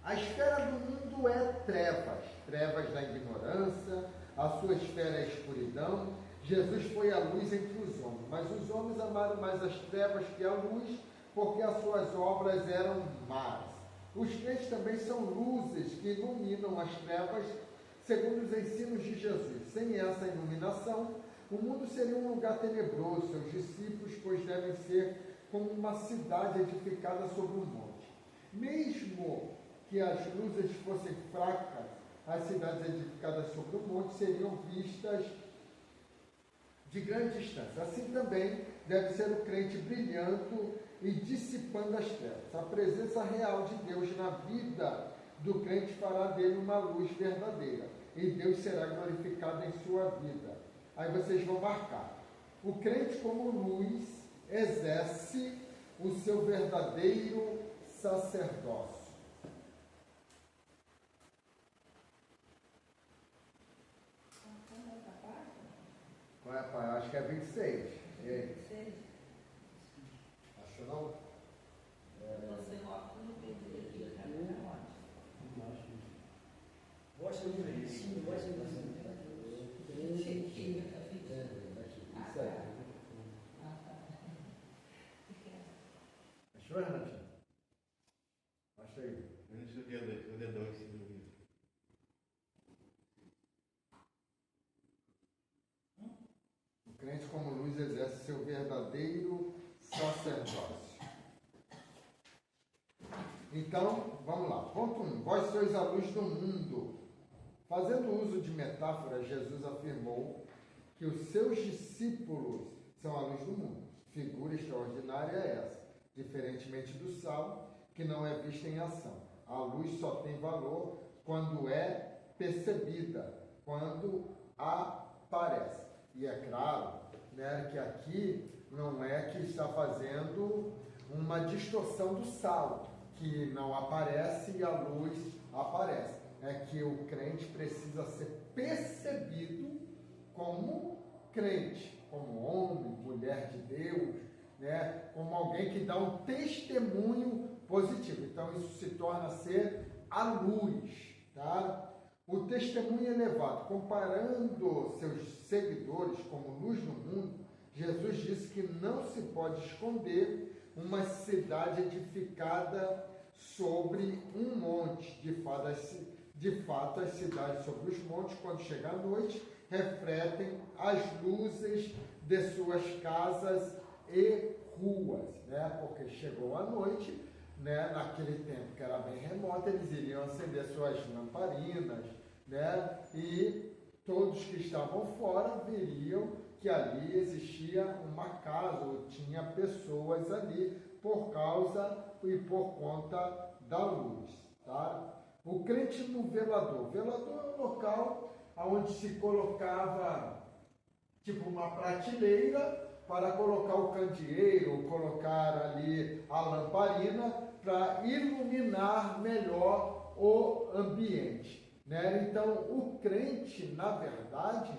S1: A esfera do mundo mundo é trevas, trevas da ignorância, a sua esfera é a escuridão. Jesus foi a luz entre os homens, mas os homens amaram mais as trevas que a luz, porque as suas obras eram más. Os crentes também são luzes que iluminam as trevas, segundo os ensinos de Jesus. Sem essa iluminação, o mundo seria um lugar tenebroso. Seus discípulos, pois, devem ser como uma cidade edificada sobre um monte. Mesmo que as luzes fossem fracas, as cidades edificadas sobre o monte seriam vistas de grande distância. Assim também deve ser o crente brilhando e dissipando as trevas. A presença real de Deus na vida do crente fará dele uma luz verdadeira, e Deus será glorificado em sua vida. Aí vocês vão marcar: o crente como luz exerce o seu verdadeiro sacerdócio. Qual é a página? Acho que é 26. E aí? Acho não?
S3: Você óculos no peito aqui, cara.
S5: Mostra o livro, sim, mostra o livro.
S1: Isso aí. Achou, Renatinho? Mostra aí.
S6: Deixa o dedão em cima do livro.
S1: O crente como luz exerce seu verdadeiro sacerdócio. Então, vamos lá. Ponto 1. Vós sois a luz do mundo. Fazendo uso de metáforas, Jesus afirmou que os seus discípulos são a luz do mundo. Figura extraordinária é essa. Diferentemente do sal, que não é vista em ação. A luz só tem valor quando é percebida, quando aparece. E é claro, né, que aqui não é que está fazendo uma distorção do sal, que não aparece e a luz aparece. É que o crente precisa ser percebido como crente, como homem, mulher de Deus, né, como alguém que dá um testemunho positivo. Então isso se torna ser a luz, tá? O testemunho elevado, comparando seus seguidores como luz no mundo, Jesus disse que não se pode esconder uma cidade edificada sobre um monte. De fato, as cidades sobre os montes, quando chega a noite, refletem as luzes de suas casas e ruas, né? Porque chegou a noite, né? Naquele tempo que era bem remoto, eles iriam acender suas lamparinas, né? E todos que estavam fora veriam que ali existia uma casa, ou tinha pessoas ali, por causa e por conta da luz, tá? O crente no velador. O velador é um local onde se colocava tipo uma prateleira para colocar o candeeiro, ou colocar ali a lamparina para iluminar melhor o ambiente, né? Então, o crente, na verdade,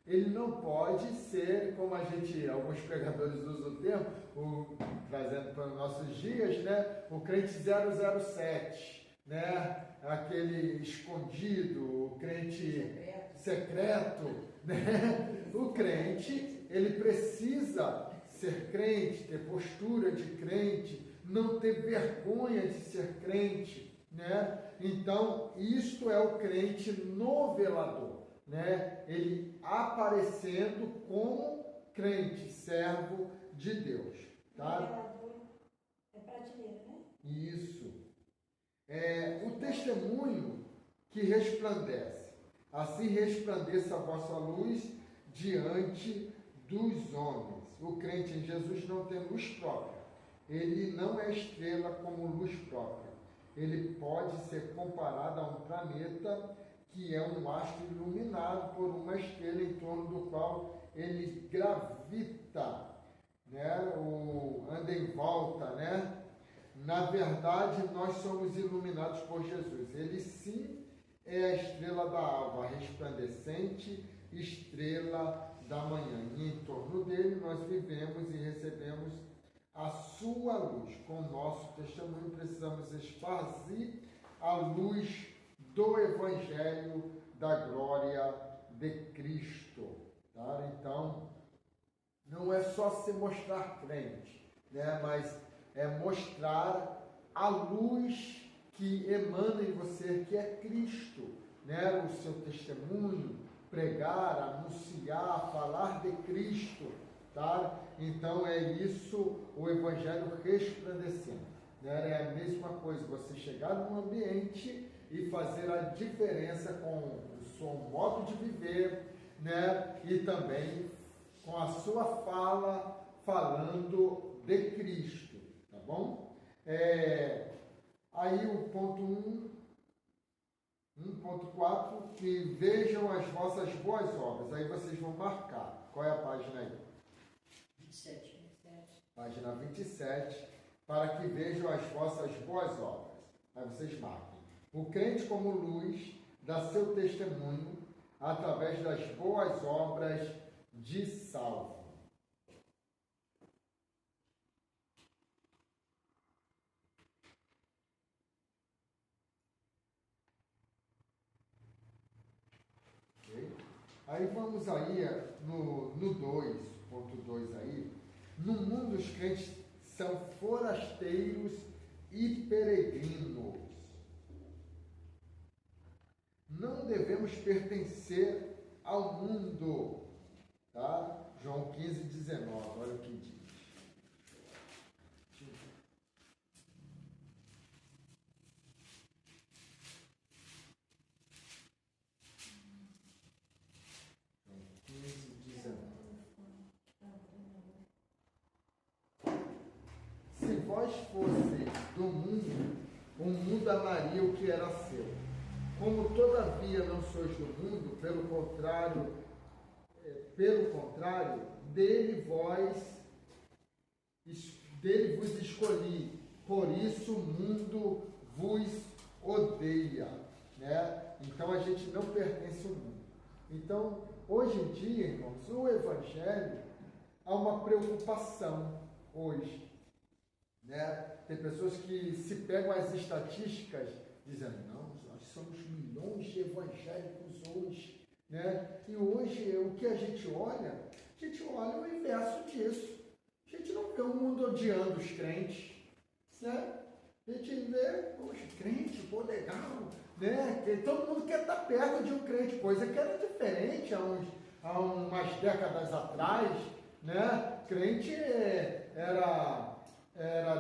S1: ele não pode ser, como alguns pregadores usam o termo, trazendo para os nossos dias, né? O crente 007, né? Aquele escondido, o crente secreto, né? O crente, ele precisa ser crente, ter postura de crente, não ter vergonha de ser crente, né? Então, isto é o crente no velador, né? Ele aparecendo como crente, servo de Deus, tá?
S2: É prateleira, né?
S1: Isso. É o testemunho que resplandece. Assim resplandeça a vossa luz diante dos homens. O crente em Jesus não tem luz própria. Ele não é estrela como luz própria. Ele pode ser comparado a um planeta que é um astro iluminado por uma estrela em torno do qual ele gravita, né? Anda em volta, né? Na verdade, nós somos iluminados por Jesus. Ele sim é a estrela da alva, a resplandecente estrela da manhã. E em torno dele nós vivemos e recebemos a sua luz. Com o nosso testemunho precisamos espargir a luz do Evangelho da glória de Cristo. Tá? Então, não é só se mostrar crente, né? Mas é mostrar a luz que emana em você, que é Cristo, né? O seu testemunho, pregar, anunciar, falar de Cristo, tá? Então é isso, o Evangelho resplandecendo, né? É a mesma coisa, você chegar num ambiente e fazer a diferença com o seu modo de viver, né? E também com a sua fala, falando de Cristo, tá bom? Aí o ponto 1.4, que vejam as vossas boas obras. Aí vocês vão marcar. Qual é a página aí?
S5: 27.
S1: Página 27, para que vejam as vossas boas obras. Aí vocês marquem. O crente como luz dá seu testemunho através das boas obras de salvo. Okay? Aí vamos aí no 2.2 aí. No mundo os crentes são forasteiros e peregrinos. Não devemos pertencer ao mundo. Tá? João 15:19, olha o que diz. João 15:19. Se vós fosseis do mundo, o mundo amaria o que era seu. Como todavia não sois do mundo, pelo contrário, dele vos escolhi, por isso o mundo vos odeia, né? Então a gente não pertence ao mundo. Então, hoje em dia, irmãos, o Evangelho há uma preocupação hoje, né? Tem pessoas que se pegam as estatísticas dizendo, não, nós somos milhões de evangélicos hoje, né? E hoje o que a gente olha o inverso disso. A gente não vê o mundo odiando os crentes, né? A gente vê, poxa, crente, pô, legal, né? Todo mundo quer estar perto de um crente, coisa que era diferente há umas décadas atrás, né? Crente era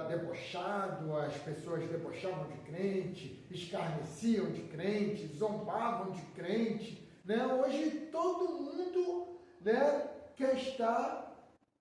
S1: debochado, as pessoas debochavam de crente, escarneciam de crente, zombavam de crente, né? Hoje todo mundo, né, quer estar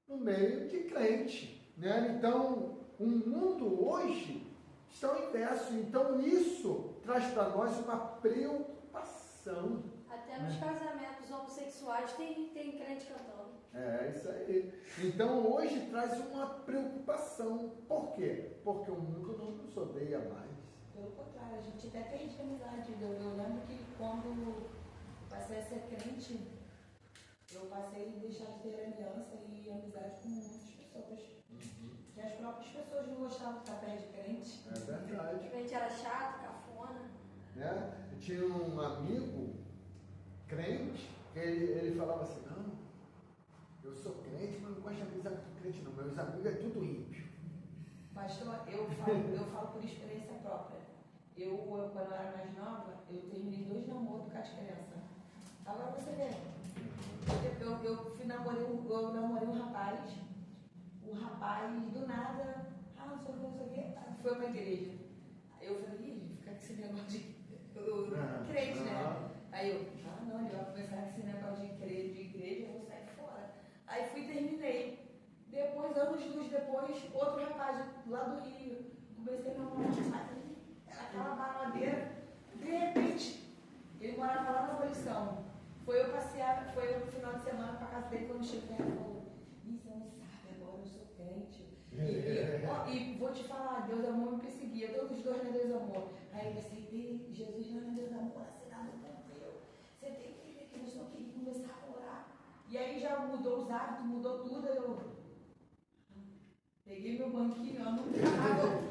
S1: no meio de crente, né? Então, o mundo hoje está ao inverso. Então, isso traz para nós uma preocupação.
S2: Até nos casamentos homossexuais tem crente cantando.
S1: É isso aí. Então hoje traz uma preocupação. Por quê? Porque o mundo não nos odeia mais.
S4: Pelo contrário, a gente até perde amizade. Eu lembro que quando passei a ser crente, eu passei a deixar de ter aliança e amizade com muitas pessoas. Que as próprias pessoas não gostavam de estar perto de crente.
S1: É verdade.
S2: O crente era chato, cafona.
S1: Né? Eu tinha um amigo crente, que ele falava assim, não, eu sou crente, mas não gosto de amizade com crente não, meus amigos é tudo ímpio.
S4: Pastor, eu falo por experiência própria. Eu, quando eu era mais nova, eu terminei 2 namoros por causa de criança. Agora você vê. Eu namorei um rapaz. O rapaz, do nada, não sei o que, foi pra igreja. Aí eu falei, fica com esse negócio de crente, né? Aí eu, não, ele vai começar com esse negócio de igreja, eu vou sair fora. Aí fui e terminei. Depois, anos depois, outro rapaz lá do Rio, comecei a namorar, aquela baladeira. De repente, ele morava lá na Abolição. Foi eu no final de semana para casa dele, quando cheguei, ele falou, você não sabe, agora eu sou crente. E vou te falar, Deus amor me perseguia, todos os dois, né, Deus amor. Aí eu aceitei, Jesus não é Deus amor, assinado com Deus. Você tem que ver que nós não queríamos começar a orar. E aí já mudou os hábitos, mudou tudo, eu peguei meu banquinho, eu não estava.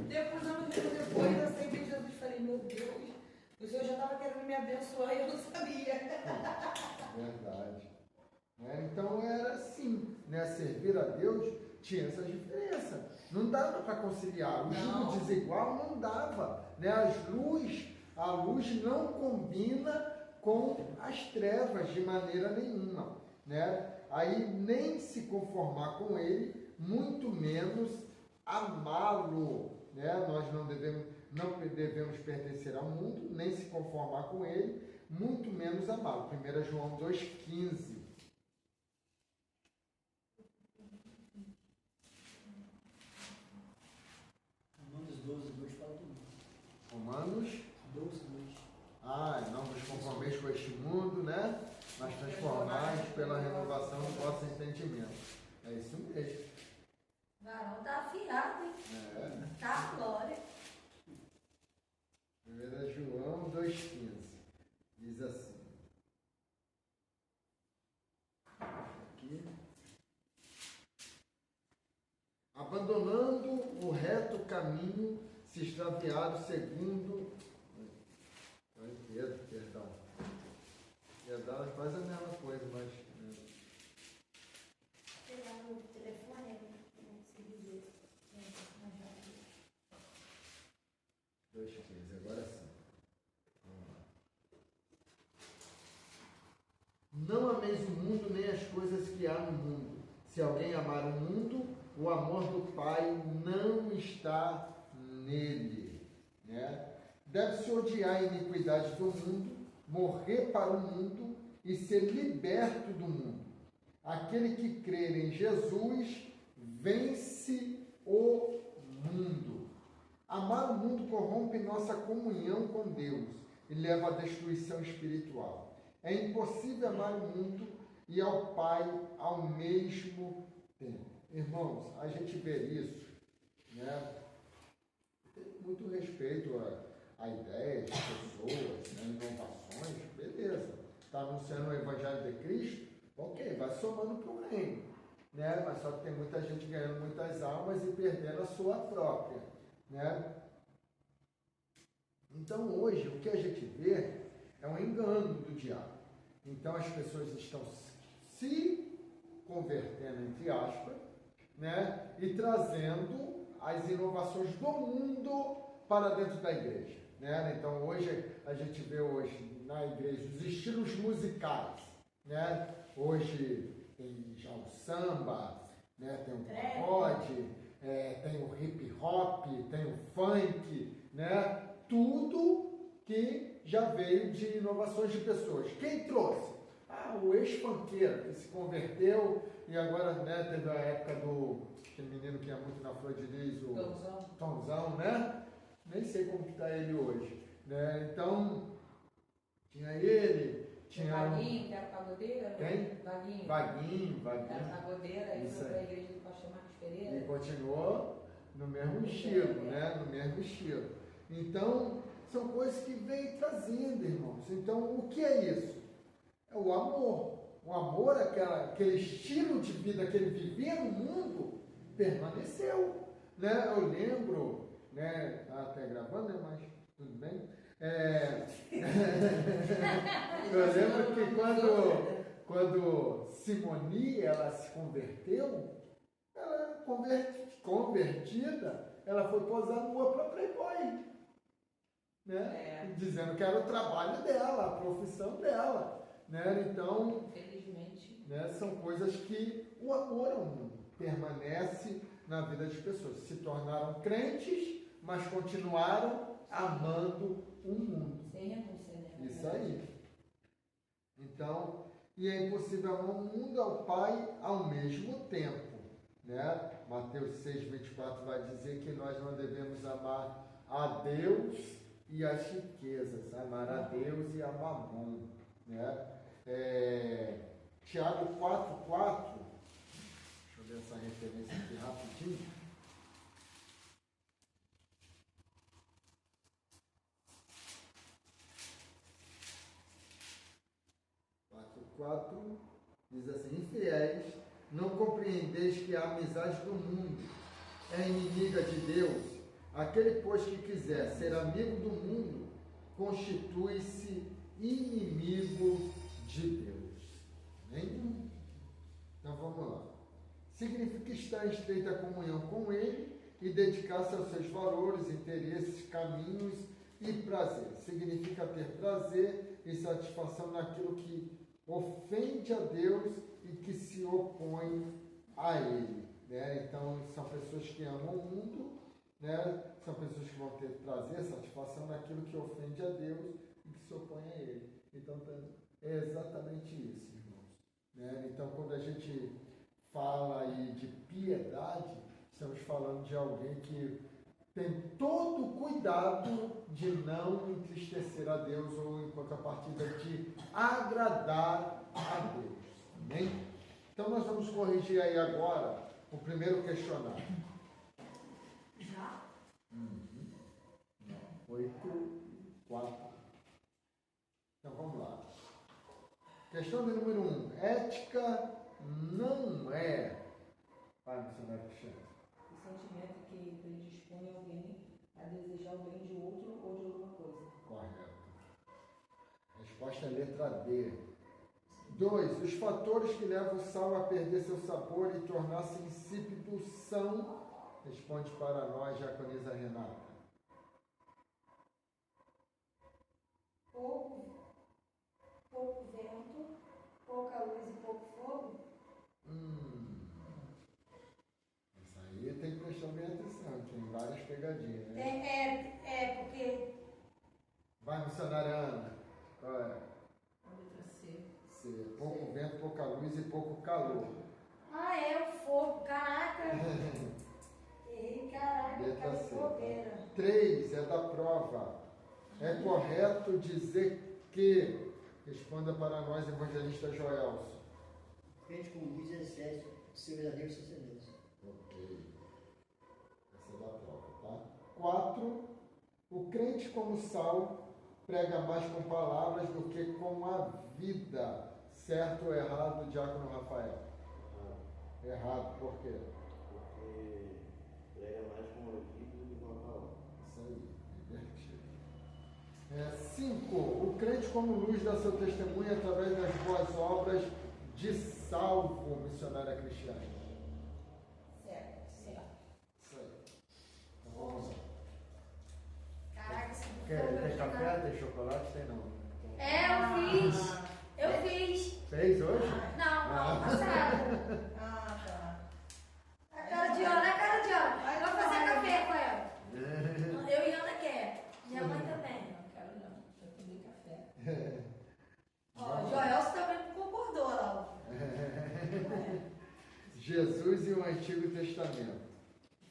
S4: Depois, anos depois, eu aceitei Jesus e falei, meu Deus, O Senhor já estava querendo me abençoar e eu não sabia.
S1: Verdade. Né? Então era assim, né? Servir a Deus tinha essa diferença. Não dava para conciliar. O jugo desigual não dava. Né? A luz não combina com as trevas de maneira nenhuma. Né? Aí nem se conformar com ele, muito menos amá-lo. Né? Nós não devemos pertencer ao mundo, nem se conformar com ele, muito menos amá-lo. 1 João 2,15.
S5: Romanos 12, 2 fala tudo.
S1: Romanos
S5: 12, 2.
S1: não vos conformeis com este mundo, né? Mas transformais pela renovação do vosso entendimento. É isso mesmo.
S2: O varão tá afiado, hein? Tá, glória.
S1: 1 João 2,15. Diz assim. Aqui. Abandonando o reto caminho, se extraviaram segundo... Pedro, perdão. Ia dar quase a mesma coisa, mas...
S2: Pegar no telefone, não consegui ver.
S1: 2,15, agora sim. Vamos lá. Não ameis o mundo nem as coisas que há no mundo. Se alguém amar o mundo, o amor do Pai não está nele. Né? Deve-se odiar a iniquidade do mundo, morrer para o mundo e ser liberto do mundo. Aquele que crer em Jesus vence o mundo. Amar o mundo corrompe nossa comunhão com Deus e leva à destruição espiritual. É impossível amar o mundo e ao Pai ao mesmo tempo. Irmãos, a gente vê isso, né? Tem muito respeito a ideias, pessoas, né? Inovações, beleza. Está anunciando o Evangelho de Cristo, ok, vai somando para o reino, né? Mas só que tem muita gente ganhando muitas almas e perdendo a sua própria, né? Então hoje o que a gente vê é um engano do diabo. Então as pessoas estão se convertendo, entre aspas, né? E trazendo as inovações do mundo para dentro da igreja, né? Então hoje a gente vê na igreja os estilos musicais, né? Hoje tem já o samba, né? Tem o pagode, tem o hip hop, tem o funk, né? Tudo que já veio de inovações de pessoas. Quem trouxe? O ex-funkeiro que se converteu e agora, né, teve a época aquele menino que é muito na Flor de Lis, o Tomzão, né? Nem sei como que está ele hoje, né? Então, tinha ele, tinha...
S4: Vaguinho, que era pagodeiro.
S1: Quem?
S4: Vaguinho. Era
S1: Vaguinho.
S4: pagodeiro, aí
S1: Isso
S4: foi para a
S1: aí.
S4: igreja do pastor Marcos Pereira.
S1: E continuou no mesmo estilo, né? No mesmo estilo. Então, são coisas que vem trazendo, irmãos. Então, o que é isso? É o amor. O amor, aquele estilo de vida que ele vivia no mundo, permaneceu. Né? Eu lembro, né? Até gravando, né? Mas tudo bem. Eu lembro que quando Simone ela se converteu, ela convertida, ela foi posar nua para Playboy. Né? Dizendo que era o trabalho dela, a profissão dela. Né? Então,
S4: infelizmente,
S1: né, são coisas que o amor ao mundo permanece na vida das pessoas. Se tornaram crentes, mas continuaram amando o mundo.
S4: sem renúncia, né?
S1: Isso aí. Então, e é impossível amar o mundo ao Pai ao mesmo tempo. Né? Mateus 6,24 vai dizer que nós não devemos amar a Deus e as riquezas, amar a Deus e a Mamon. Né? Tiago 4,4, deixa eu ver essa referência aqui rapidinho. Diz assim: infiéis, não compreendeis que a amizade do mundo é inimiga de Deus? Aquele, pois, que quiser ser amigo do mundo, constitui-se inimigo de Deus. Amém? Então vamos lá. Significa estar em estreita comunhão com Ele e dedicar-se aos seus valores, interesses, caminhos e prazer. Significa ter prazer e satisfação naquilo que ofende a Deus e que se opõe a Ele. Né? Então, são pessoas que amam o mundo, né? São pessoas que vão ter prazer, satisfação naquilo que ofende a Deus e que se opõe a Ele. Então, é exatamente isso, irmãos. Né? Então, quando a gente fala aí de piedade, estamos falando de alguém que tem todo o cuidado de não entristecer a Deus ou, em contrapartida, de agradar a Deus. Amém? Então, nós vamos corrigir aí agora o primeiro questionário.
S2: Já?
S1: 8, 4. Então, vamos lá. Questão de número 1. Ética não é... Vai, missionário Cristiano.
S4: O sentimento que predispõe alguém a desejar o bem de outro ou de alguma coisa.
S1: Correto. Resposta é letra D. 2. Os fatores que levam o sal a perder seu sabor e tornar-se insípido são... Responde para nós, Jaconisa Renata.
S2: Pouco vento, pouca luz e pouco fogo.
S1: Isso aí tem que prestar bem atenção, tem várias pegadinhas, né?
S2: Porque
S1: Vai, missionária Ana. Qual é?
S3: A letra C.
S1: C. Pouco vento, pouca luz e pouco calor.
S2: é o fogo. Caraca! Errei, caraca,
S1: Letra
S2: cara de
S1: C.
S2: bobeira.
S1: 3 é da prova. É correto dizer que... Responda para nós, evangelista Joelson.
S5: Crente como diz exerce seu verdadeiro sacerdote.
S1: Ok. Essa é da prova, tá? 4. O crente como sal prega mais com palavras do que com a vida. Certo ou errado, Diácono Rafael? Errado, por quê?
S6: Porque prega mais com a vida do que com a palavra.
S1: Isso aí, invertido. 5. O crente como luz dá seu testemunho através das boas obras de salvo, missionária Cristiana.
S4: Certo.
S1: Isso aí. Então vamos lá.
S2: Caraca, esse
S1: Tem café, tem chocolate? Tem não.
S2: Eu fiz.
S1: Fez hoje?
S2: Não, passado.
S4: Tá.
S2: A cara de Ana. Vou fazer café com ela. Eu e Ana quer. Minha mãe também.
S3: Não quero não. Eu tomei café.
S2: Ó, Joelson também concordou lá.
S1: Jesus e o Antigo Testamento.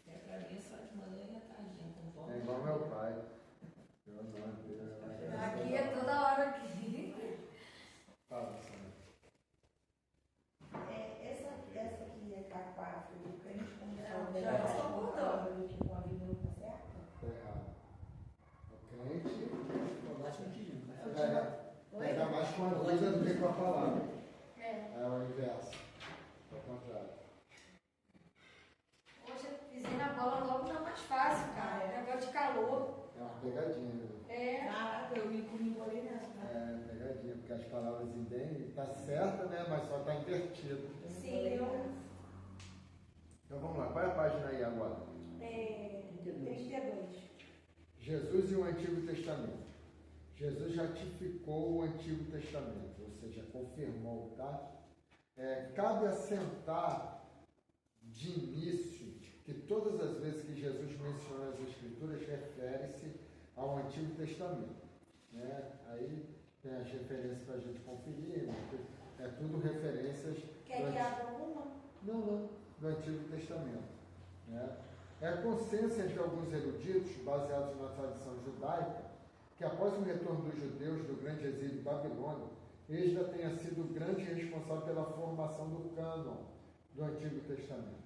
S3: É pra mim só de manhã e à tardinha, com pão.
S1: É igual meu pai. Eu não tenho.
S2: Aqui é toda hora aqui.
S1: Fala, Sam.
S4: Essa aqui é capaz do crente como
S2: Não, já estou concordando.
S4: do que com a vida não tá certo?
S1: Tá errado. O crente
S5: Chocolate não tinha.
S1: pega mais com a vida do que com a palavra.
S2: É.
S1: É o inverso. É o contrário.
S2: Hoje eu pisei na bola logo, não é mais fácil, cara. Negócio de calor.
S1: É uma pegadinha, né?
S4: Caraca, eu me embolei nessa.
S1: É pegadinha, porque as palavras em bem tá certa, né? Mas só tá invertido.
S2: Sim, eu.
S1: Então vamos lá, qual é a página aí agora?
S2: 32.
S1: Jesus e o Antigo Testamento. Jesus ratificou o Antigo Testamento, ou seja, confirmou, tá? Cabe assentar de início que todas as vezes que Jesus menciona as Escrituras refere-se ao Antigo Testamento, né? Aí tem as referências para a gente conferir, é tudo referências...
S2: Quer que abra alguma?
S1: Não, do Antigo Testamento, né? É consenso entre alguns eruditos, baseados na tradição judaica, que após o retorno dos judeus do grande exílio babilônico, Esdras tenha sido o grande responsável pela formação do cânon do Antigo Testamento,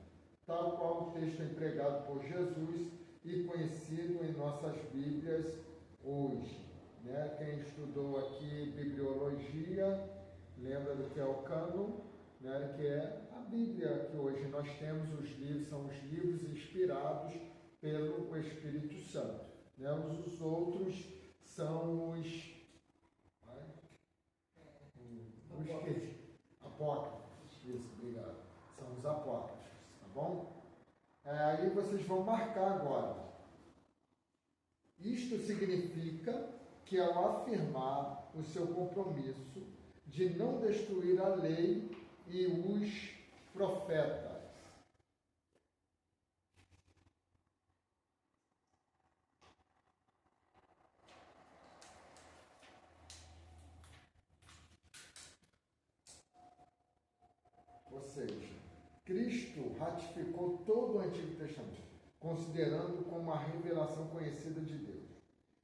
S1: tal qual o texto empregado por Jesus e conhecido em nossas Bíblias hoje. Né? Quem estudou aqui bibliologia, lembra do que é o cânon, né? Que é a Bíblia que hoje nós temos, os livros, são os livros inspirados pelo Espírito Santo. Né? Os outros são os apócrifos. Isso, obrigado. São os apócrifos, tá bom? Aí vocês vão marcar agora. Isto significa que ao afirmar o seu compromisso de não destruir a lei e os profetas, ou seja, Cristo ratificou todo o Antigo Testamento, considerando como a revelação conhecida de Deus.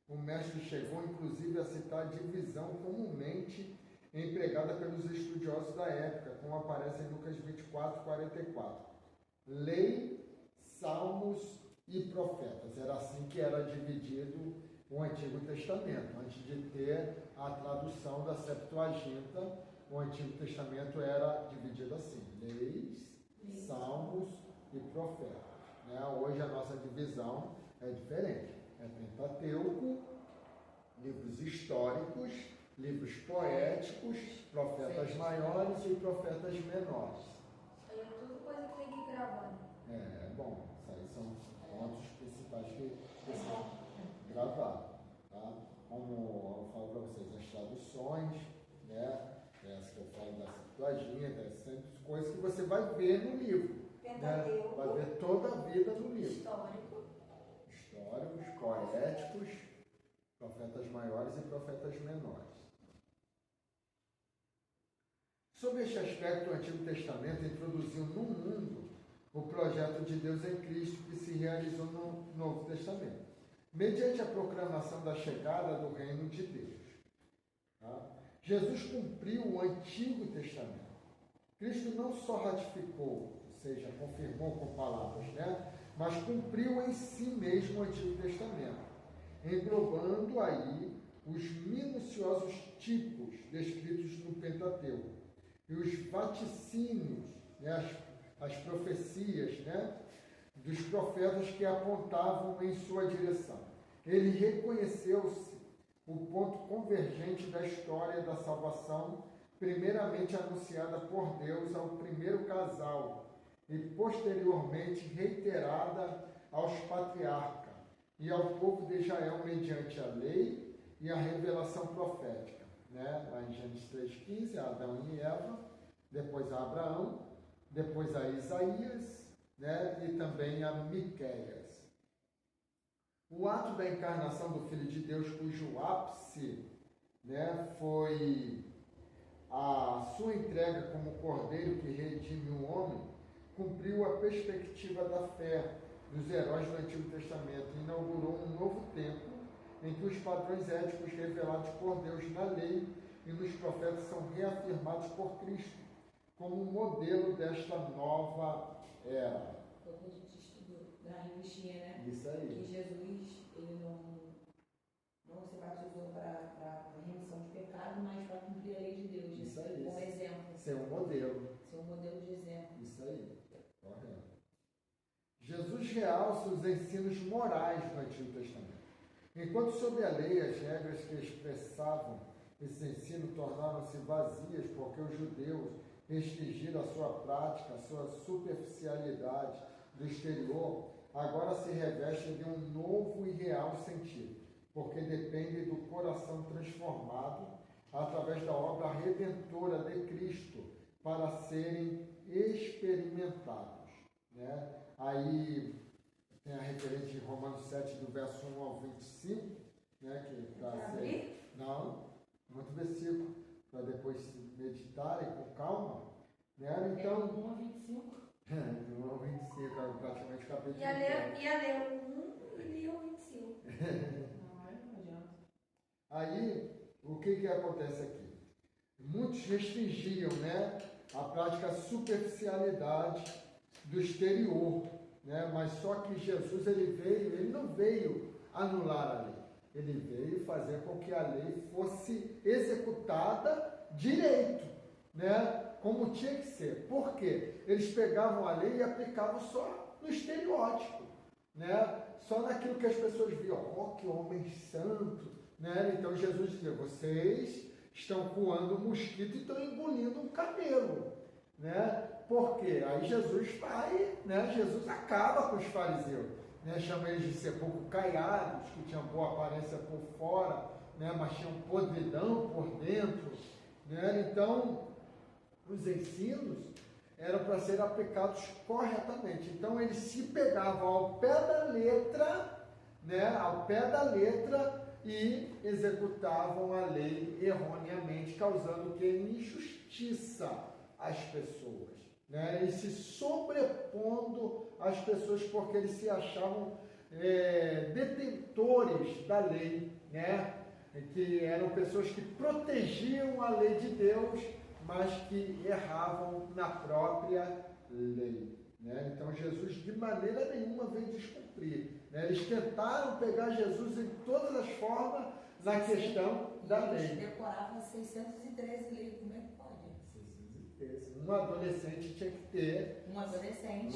S1: O mestre chegou, inclusive, a citar a divisão comumente empregada pelos estudiosos da época, como aparece em Lucas 24, 44. Lei, Salmos e Profetas. Era assim que era dividido o Antigo Testamento. Antes de ter a tradução da Septuaginta, o Antigo Testamento era dividido assim: leis, salmos e profetas. Hoje a nossa divisão é diferente. É Pentateuco, livros históricos, livros poéticos, profetas maiores e profetas menores.
S2: Isso aí é tudo coisa que tem que ir gravando.
S1: Bom, isso aí são pontos principais que precisam gravar. Tá? Como eu falo para vocês, as traduções, essa que eu falo da Septuaginta, são coisas que você vai ver no livro.
S2: Pentateuco,
S1: vai ver toda a vida no livro. Históricos, poéticos, profetas maiores e profetas menores. Sob este aspecto, o Antigo Testamento introduziu no mundo o projeto de Deus em Cristo que se realizou no Novo Testamento, mediante a proclamação da chegada do reino de Deus. Tá? Jesus cumpriu o Antigo Testamento. Cristo não só ratificou, ou seja, confirmou com palavras, mas cumpriu em si mesmo o Antigo Testamento, englobando aí os minuciosos tipos descritos no Pentateuco e os vaticínios, as profecias dos profetas que apontavam em sua direção. Ele reconheceu-se o ponto convergente da história da salvação, primeiramente anunciada por Deus ao primeiro casal e posteriormente reiterada aos patriarcas e ao povo de Israel mediante a lei e a revelação profética. Lá em Gênesis 3,15, a Adão e Eva, depois a Abraão, depois a Isaías, e também a Miqueias. O ato da encarnação do Filho de Deus, cujo ápice foi a sua entrega como cordeiro que redime o homem, cumpriu a perspectiva da fé dos heróis do Antigo Testamento e inaugurou um novo tempo em que os padrões éticos revelados por Deus na lei e nos profetas são reafirmados por Cristo como modelo desta nova era.
S4: Foi o que a gente estudou na revistinha,
S1: Isso aí.
S4: Que Jesus, ele não se batizou para remissão de pecado, mas para cumprir a lei de Deus.
S1: Isso aí.
S4: Como exemplo.
S1: Ser um modelo.
S4: Ser um modelo de exemplo.
S1: Isso aí. Correto. Jesus realça os ensinos morais do Antigo Testamento. Enquanto sob a lei as regras que expressavam esse ensino tornaram-se vazias porque os judeus restringiram a sua prática, a sua superficialidade do exterior, agora se reveste de um novo e real sentido, porque depende do coração transformado através da obra redentora de Cristo para serem experimentados. Aí tem a referência de Romanos 7, do verso 1 ao 25, que para ser... Não, muito versículo, para depois meditarem com calma. Então,
S4: 1 a 25.
S1: 1 ao 25, é praticamente o capítulo.
S2: Ia ler o 1 e lia o 25.
S4: Não adianta.
S1: Aí, o que acontece aqui? Muitos restringiam a prática superficialidade do exterior, mas só que Jesus ele não veio anular a lei, ele veio fazer com que a lei fosse executada direito, como tinha que ser. Por quê? Eles pegavam a lei e aplicavam só no estereótipo, só naquilo que as pessoas viam. Que homem santo, né? Então Jesus dizia, vocês estão coando um mosquito e estão engolindo um camelo, né? Por quê? Aí Jesus vai, né? Jesus acaba com os fariseus, né? Chama eles de sepulcro caiados, que tinham boa aparência por fora, né? Mas tinham podridão por dentro, né? Então, os ensinos eram para serem aplicados corretamente. Então, eles se pegavam ao pé da letra, né? Ao pé da letra, e executavam a lei erroneamente, causando que injustiça às pessoas, né? E se sobrepondo às pessoas porque eles se achavam detentores da lei, né? Que eram pessoas que protegiam a lei de Deus, mas que erravam na própria lei, né? Então Jesus de maneira nenhuma veio descumprir, né? Eles tentaram pegar Jesus em todas as formas na questão da lei.
S4: Eles decoravam 613 leis, como é que pode?
S1: 613. Um adolescente tinha que ter.
S4: Um adolescente.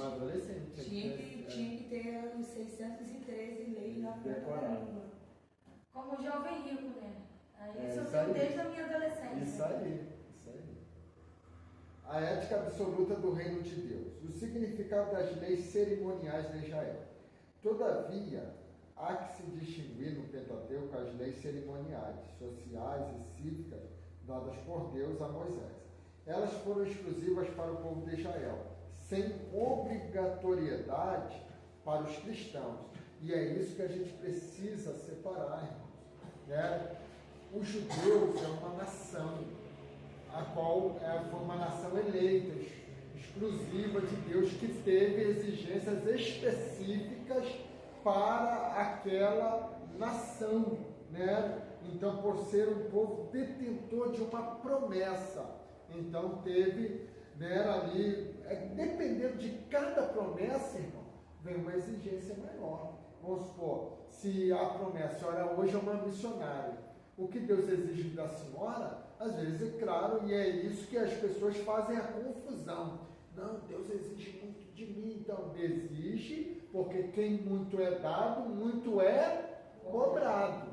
S4: Tinha que ter os 613 leis na ponta da língua.
S2: Como jovem rico, né?
S1: É,
S2: Isso eu
S1: isso
S2: tenho
S1: aí.
S2: desde a minha adolescência.
S1: Isso aí. A ética absoluta do reino de Deus. O significado das leis cerimoniais de Israel. Todavia, há que se distinguir no Pentateuco as leis cerimoniais, sociais e cívicas dadas por Deus a Moisés. Elas foram exclusivas para o povo de Israel, sem obrigatoriedade para os cristãos. E é isso que a gente precisa separar, irmãos, né? Os judeus é uma nação, a qual foi uma nação eleita, exclusiva de Deus, que teve exigências específicas para aquela nação, né? Então, por ser um povo detentor de uma promessa, então teve, né, ali, dependendo de cada promessa, irmão, vem uma exigência maior. Vamos supor, se a promessa, a senhora hoje é uma missionária, o que Deus exige da senhora, às vezes é claro, e é isso que as pessoas fazem a confusão. Não, Deus exige muito de mim, então exige, porque quem muito é dado, muito é cobrado,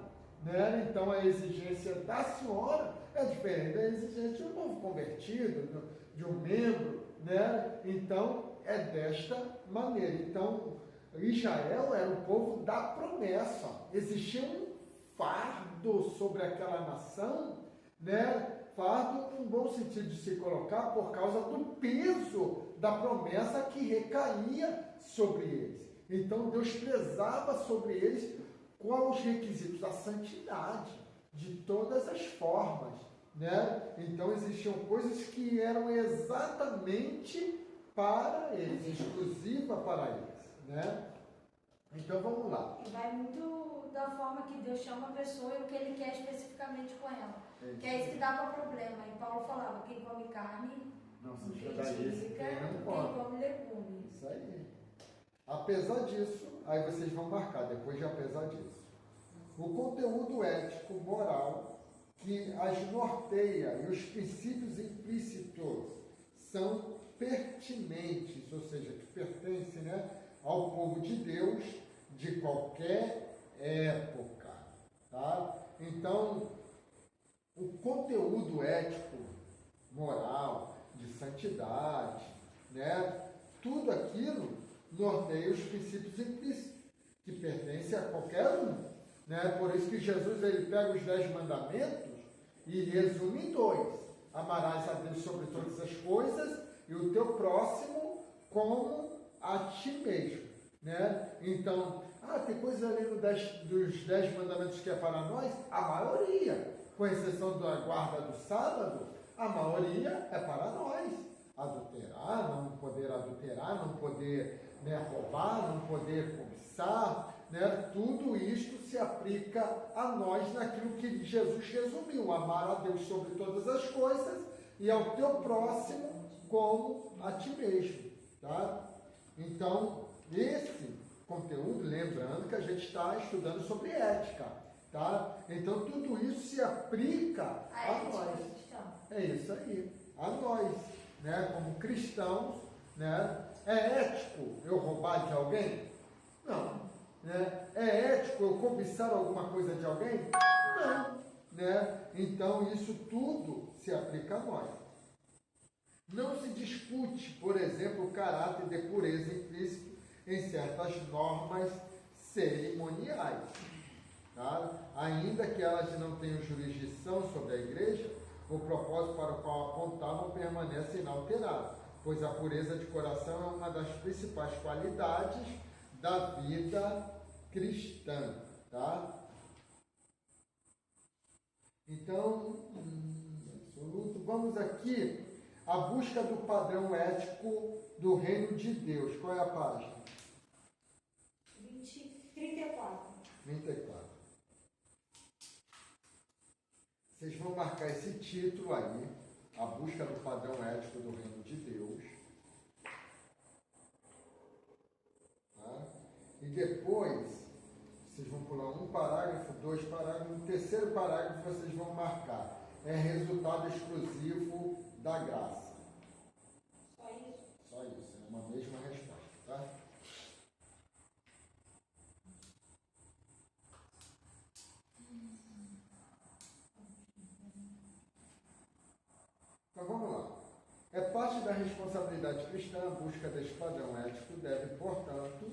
S1: né? Então a exigência da senhora é diferente da exigência de um novo convertido, de um membro, né? Então é desta maneira. Então Israel era o povo da promessa, existia um fardo sobre aquela nação, né? Fardo num bom sentido de se colocar por causa do peso da promessa que recaía sobre eles. Então Deus prezava sobre eles com os requisitos da santidade, de todas as formas, né? Então existiam coisas que eram exatamente para eles, exclusiva para eles, né? Então vamos lá.
S2: E vai muito da forma que Deus chama a pessoa e o que Ele quer especificamente com ela. Que é isso que dava problema. E Paulo falava, quem come carne
S1: Não se
S2: critica
S1: quem não
S2: quem
S1: come.
S2: come legumes.
S1: Isso aí. Apesar disso, aí vocês vão marcar depois de apesar disso. O conteúdo ético, moral, que as norteia e os princípios implícitos são pertinentes, ou seja, que pertencem, né, ao povo de Deus de qualquer época, tá? Então, o conteúdo ético, moral, de santidade, né? Tudo aquilo norteia os princípios implícitos, que pertencem a qualquer um, né? Por isso que Jesus ele pega os 10 mandamentos e resume em 2. Amarás a Deus sobre todas as coisas e o teu próximo como a ti mesmo, né? Então, tem coisa ali dos 10 mandamentos que é para nós? A maioria, com exceção da guarda do sábado, a maioria é para nós. Adulterar, não poder, né, roubar, não poder cobiçar, né? Tudo isto se aplica a nós naquilo que Jesus resumiu: amar a Deus sobre todas as coisas e ao teu próximo como a ti mesmo, tá? Então, esse conteúdo, lembrando que a gente está estudando sobre ética, tá? Então, tudo isso se aplica a nós. É isso aí, a nós, né? Como cristãos, né? É ético eu roubar de alguém? Não, Né? É ético eu cobiçar alguma coisa de alguém? Não. Né? Então isso tudo se aplica a nós. Não se discute, por exemplo, o caráter de pureza implícito em certas normas cerimoniais. Tá? Ainda que elas não tenham jurisdição sobre a igreja, o propósito para o qual apontavam permanece inalterado, pois a pureza de coração é uma das principais qualidades da vida cristã. Tá? Então, absoluto, vamos aqui a busca do padrão ético do reino de Deus. Qual é a página?
S2: 34.
S1: 34. Vocês vão marcar esse título aí, a busca do padrão ético do reino de Deus. Tá? E depois, vocês vão pular um parágrafo, 2 parágrafos, no terceiro parágrafo vocês vão marcar. É resultado exclusivo da graça.
S2: Só isso?
S1: Só isso, é uma mesma resposta, tá? Então vamos lá. É parte da responsabilidade cristã a busca deste padrão ético deve, portanto,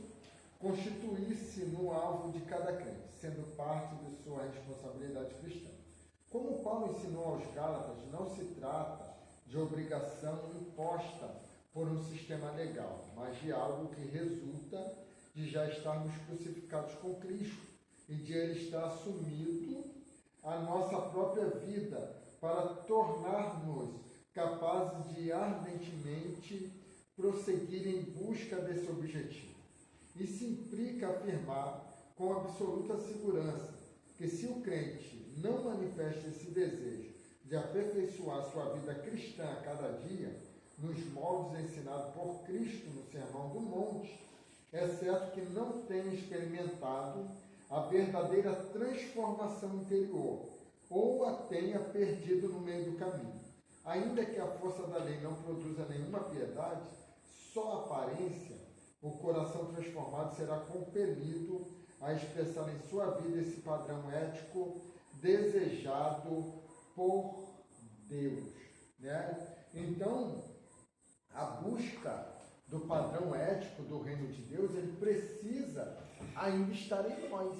S1: constituir-se no alvo de cada crente, sendo parte de sua responsabilidade cristã. Como Paulo ensinou aos Gálatas, não se trata de obrigação imposta por um sistema legal, mas de algo que resulta de já estarmos crucificados com Cristo e de Ele estar assumido a nossa própria vida para tornar-nos capazes de ardentemente prosseguir em busca desse objetivo. Isso implica afirmar com absoluta segurança que se o crente não manifesta esse desejo de aperfeiçoar sua vida cristã a cada dia, nos moldes ensinados por Cristo no Sermão do Monte, é certo que não tenha experimentado a verdadeira transformação interior, ou a tenha perdido no meio do caminho. Ainda que a força da lei não produza nenhuma piedade, só a aparência, o coração transformado será compelido a expressar em sua vida esse padrão ético desejado por Deus. Né? Então, a busca do padrão ético do reino de Deus, ele precisa ainda estar em nós,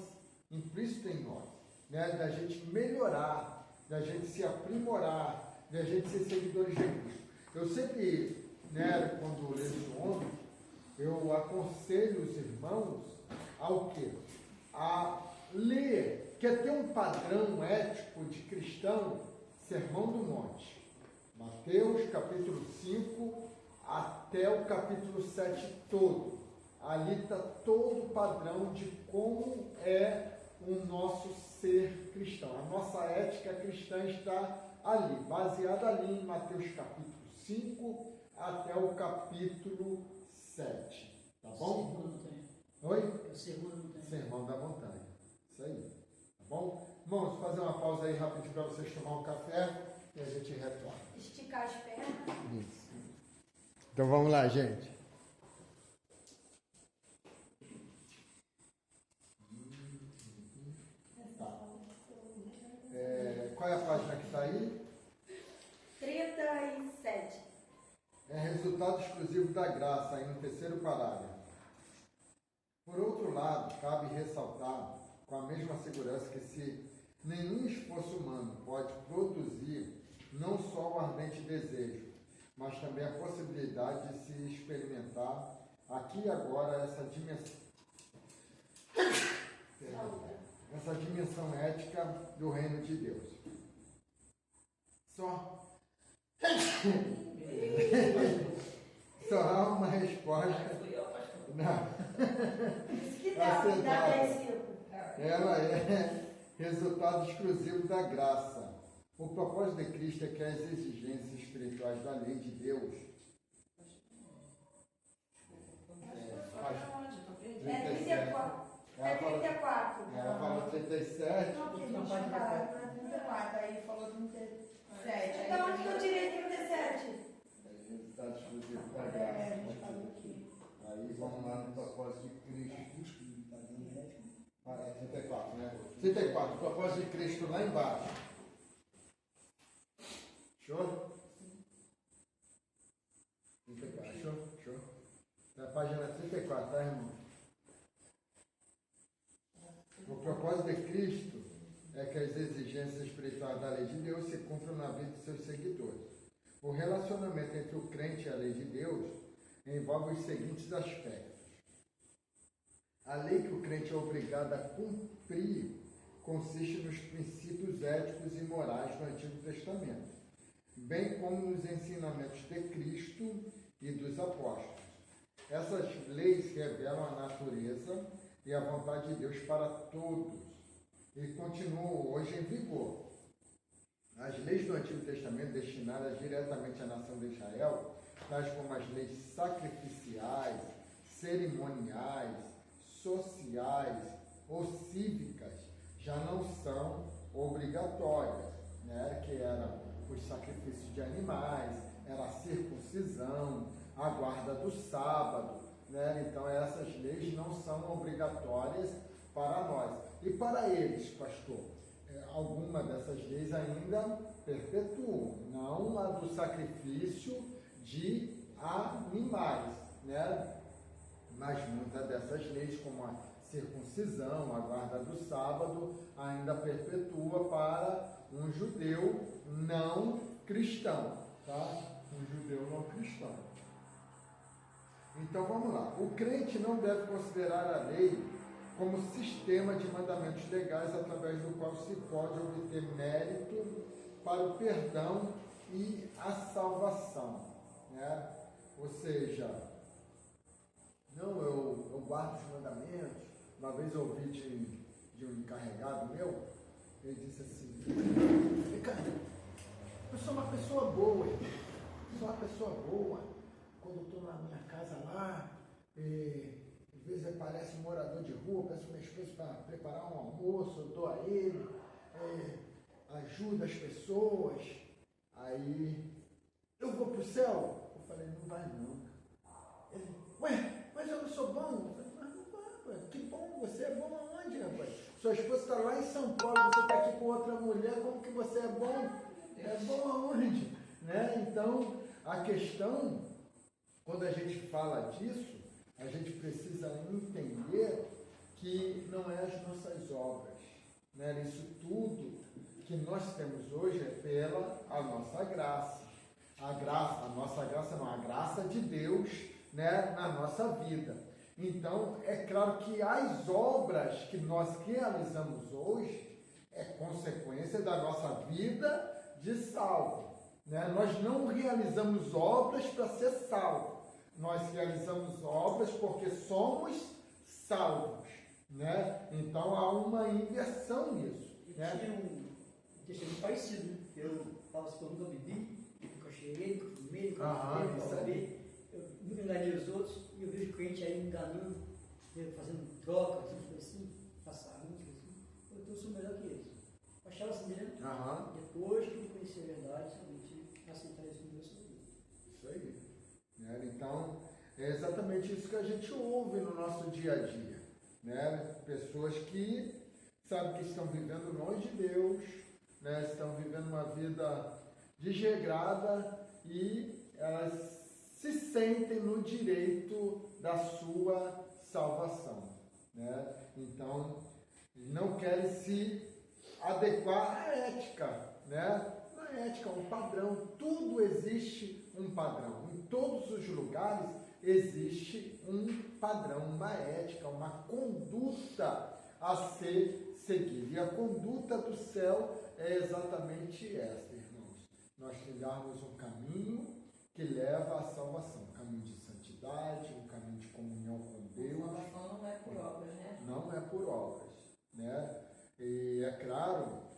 S1: implícito em nós, né? Da gente melhorar, da gente se aprimorar, da gente ser seguidores de Cristo. Eu sempre, né, quando leciono, eu aconselho os irmãos ao quê? A ler, quer ter um padrão ético de cristão, Sermão do Monte. Mateus capítulo 5 até o capítulo 7 todo. Ali está todo o padrão de como é o nosso ser cristão. A nossa ética cristã está ali, baseada ali em Mateus capítulo 5 até o capítulo 7. Tá bom?
S5: Sermão da montanha.
S1: Oi?
S5: É o sermão da montanha.
S1: Sermão da montanha. Isso aí. Tá bom? Irmãos, vou fazer uma pausa aí rapidinho para vocês tomar um café e a gente retorna.
S2: Esticar as pernas.
S1: Isso. Então vamos lá, gente. Tá. Qual é a página que está aí?
S2: 37.
S1: É resultado exclusivo da graça, aí no terceiro parágrafo. Por outro lado, cabe ressaltar, com a mesma segurança, que se nenhum esforço humano pode produzir não só o ardente desejo, mas também a possibilidade de se experimentar aqui e agora essa dimensão ética do reino de Deus. Só há uma resposta.
S3: Fui eu, pastor.
S1: Não.
S2: Isso que dá, me dá 10 círculos.
S1: Ela é resultado exclusivo da graça. O propósito de Cristo é que as exigências espirituais da lei de Deus
S2: É 34. É 34.
S1: ela fala 37.
S2: Não, que
S4: Não
S2: não
S4: pode
S2: pode parar.
S4: parar para 34, aí falou 37.
S2: Então, onde que eu tirei 37?
S1: Resultado exclusivo da
S4: É, a
S1: graça.
S4: gente falou aqui.
S1: Aí vamos lá no propósito de Cristo. Ah, é 34, né? 34, propósito de Cristo lá embaixo. Show? 34, show? Na página 34, tá, irmão? O propósito de Cristo é que as exigências espirituais da lei de Deus se cumpram na vida de seus seguidores. O relacionamento entre o crente e a lei de Deus envolve os seguintes aspectos. A lei que o crente é obrigado a cumprir consiste nos princípios éticos e morais do Antigo Testamento, bem como nos ensinamentos de Cristo e dos apóstolos. Essas leis revelam a natureza e a vontade de Deus para todos e continuam hoje em vigor. As leis do Antigo Testamento destinadas diretamente à nação de Israel, tais como as leis sacrificiais, cerimoniais, sociais ou cívicas, já não são obrigatórias, né? Que eram os sacrifícios de animais, era a circuncisão, a guarda do sábado, né? Então essas leis não são obrigatórias para nós. E para eles, pastor, alguma dessas leis ainda perpetuam, não a do sacrifício de animais, né? Mas muitas dessas leis, como a circuncisão, a guarda do sábado, ainda perpetua para um judeu não cristão, tá? Um judeu não cristão. Então vamos lá. O crente não deve considerar a lei como sistema de mandamentos legais através do qual se pode obter mérito para o perdão e a salvação, né? Ou seja, não, eu guardo os mandamentos. Uma vez eu ouvi de um encarregado meu, ele disse assim: Ricardo, eu sou uma pessoa boa, sou uma pessoa boa. Quando eu estou na minha casa lá, às vezes aparece um morador de rua, peço minha esposa para preparar um almoço, eu dou a ele, ajudo as pessoas, aí eu vou para o céu? Eu falei, não vai não. Ele, ué, mas eu não sou bom? Eu falei, mas não vai, rapaz. Que bom, você é bom aonde, rapaz? Sua esposa está lá em São Paulo, você está aqui com outra mulher, como que você é bom? É bom aonde? Né? Então, a questão, quando a gente fala disso, a gente precisa entender que não é as nossas obras, né? Isso tudo que nós temos hoje é pela a nossa graça. A nossa graça não, a graça de Deus, né, na nossa vida. Então, é claro que as obras que nós realizamos hoje é consequência da nossa vida de salvo, né? Nós não realizamos obras para ser salvo. Nós realizamos obras porque somos salvos, né? Então há uma inversão nisso.
S5: Eu tinha um testemunho parecido, né? Eu estava se nunca bebi, nunca cheirei, nunca fumei, nunca bebi, eu nunca enganei os outros, e eu vejo crente aí enganando, fazendo troca, assim, passarinhos, assim. Eu sou melhor que eles. Eu achava assim mesmo. Depois que eu conheci a verdade, somente aceitar isso no meu vida.
S1: Isso aí. Então, é exatamente isso que a gente ouve no nosso dia a dia, né? Pessoas que sabem que estão vivendo longe de Deus, né? Estão vivendo uma vida desregrada e elas se sentem no direito da sua salvação, né? Então, não querem se adequar à ética, né? A ética, um padrão, tudo existe um padrão. Em todos os lugares existe um padrão, uma ética, uma conduta a ser seguida. E a conduta do céu é exatamente esta, irmãos. Nós trilharmos um caminho que leva à salvação, um caminho de santidade, um caminho de comunhão com Deus.
S3: A salvação não é por obras, né?
S1: Não é por obras, né? E é claro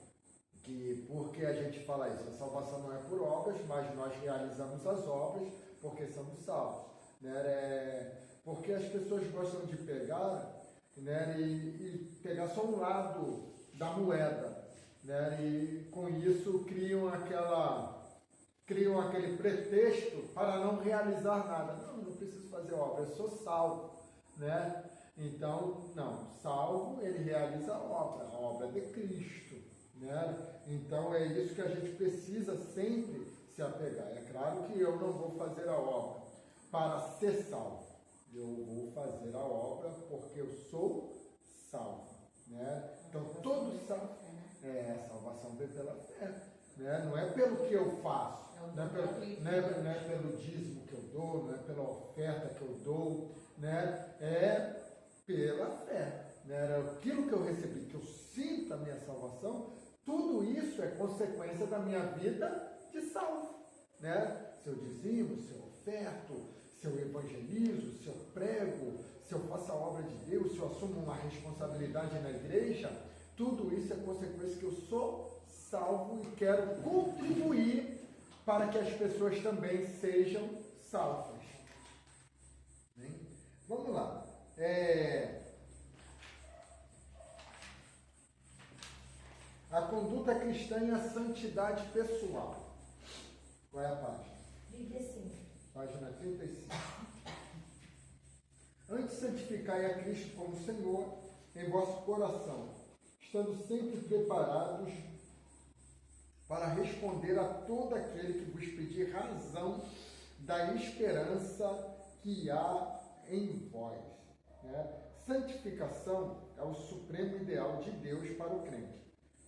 S1: que porque a gente fala isso, a salvação não é por obras, mas nós realizamos as obras porque somos salvos, né? Porque as pessoas gostam de pegar, né, e pegar só um lado da moeda, né, e com isso criam aquele pretexto para não realizar nada. Não preciso fazer obra, eu sou salvo, né? Então, não, salvo, ele realiza a obra de Cristo, né? Então é isso que a gente precisa sempre se apegar. É claro que eu não vou fazer a obra para ser salvo, eu vou fazer a obra porque eu sou salvo, né? Então todo salvo, salvação vem pela fé, né? Não é pelo que eu faço, não é pelo dízimo que eu dou, não é pela oferta que eu dou, né? É pela fé, né? Aquilo que eu recebi, que eu sinto a minha salvação, tudo isso é consequência da minha vida de salvo, né? Se eu dizimo, se eu oferto, se eu evangelizo, se eu prego, se eu faço a obra de Deus, se eu assumo uma responsabilidade na igreja, tudo isso é consequência que eu sou salvo e quero contribuir para que as pessoas também sejam salvas. Bem, vamos lá. A conduta cristã e a santidade pessoal. Qual é a página?
S2: 35.
S1: Página 35. Antes santificai a Cristo como Senhor em vosso coração, estando sempre preparados para responder a todo aquele que vos pedir razão da esperança que há em vós. Né? Santificação é o supremo ideal de Deus para o crente.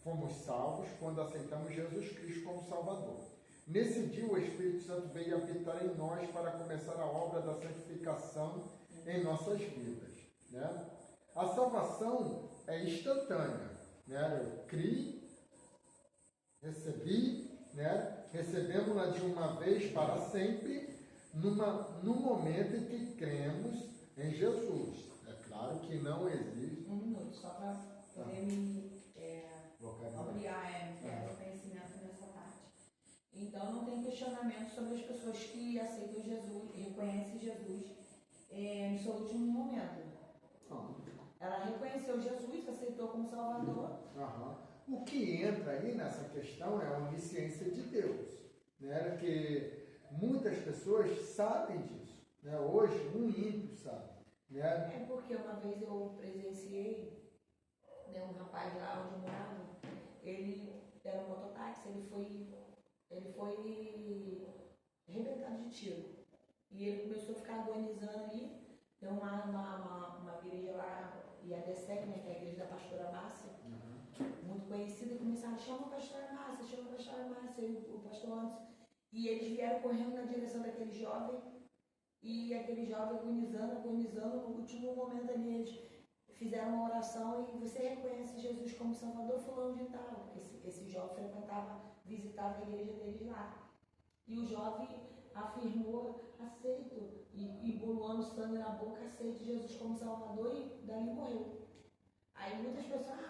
S1: Fomos salvos quando aceitamos Jesus Cristo como Salvador. Nesse dia o Espírito Santo veio habitar em nós para começar a obra da santificação em nossas vidas. Né? A salvação é instantânea. Né? Eu criei, recebi, né? Recebemos-la de uma vez para sempre, no momento em que cremos em Jesus. É claro que não existe.
S4: Um minuto, só para poder me ampliar o conhecimento nessa parte. Então, não tem questionamento sobre as pessoas que aceitam Jesus, reconhecem Jesus no seu último momento. Ela reconheceu Jesus, aceitou como Salvador.
S1: O que entra aí nessa questão é a onisciência de Deus, né? Que muitas pessoas sabem disso, né? Hoje, um ímpio sabe, né?
S4: É porque uma vez eu presenciei, né, um rapaz lá onde eu morava, ele era um mototáxi, ele foi arrebentado de tiro. E ele começou a ficar agonizando ali. Tem uma igreja lá, IADSEC, né, que é a igreja da pastora Márcia, muito conhecida, e começaram a chamar a pastora Márcia, e o pastor Anderson. E eles vieram correndo na direção daquele jovem, e aquele jovem agonizando, no último momento ali, eles fizeram uma oração, e você reconhece Jesus como Salvador, fulano de tal. Esse jovem visitava a igreja deles lá. E o jovem afirmou, aceito, e bolando sangue na boca, aceito Jesus como Salvador, e dali morreu. Aí muitas pessoas,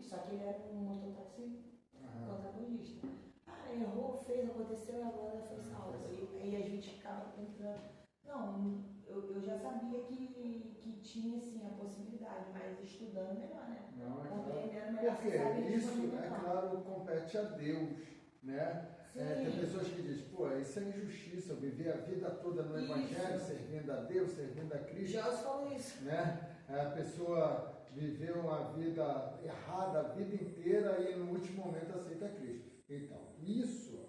S4: só que ele era um mototáxi protagonista. Errou, fez, aconteceu, e agora foi salvo. E a gente ficava entrando. Não, eu já sabia que tinha sim a possibilidade, mas estudando melhor, né? Compreendendo melhor.
S1: Porque isso, é claro, compete a Deus, né? Tem pessoas que dizem, isso é injustiça, eu vivi a vida toda no Evangelho, servindo a Deus, servindo a Cristo.
S4: Jesus falou isso.
S1: Né? A pessoa viveu uma vida errada a vida inteira e no último momento aceita Cristo. Então, isso,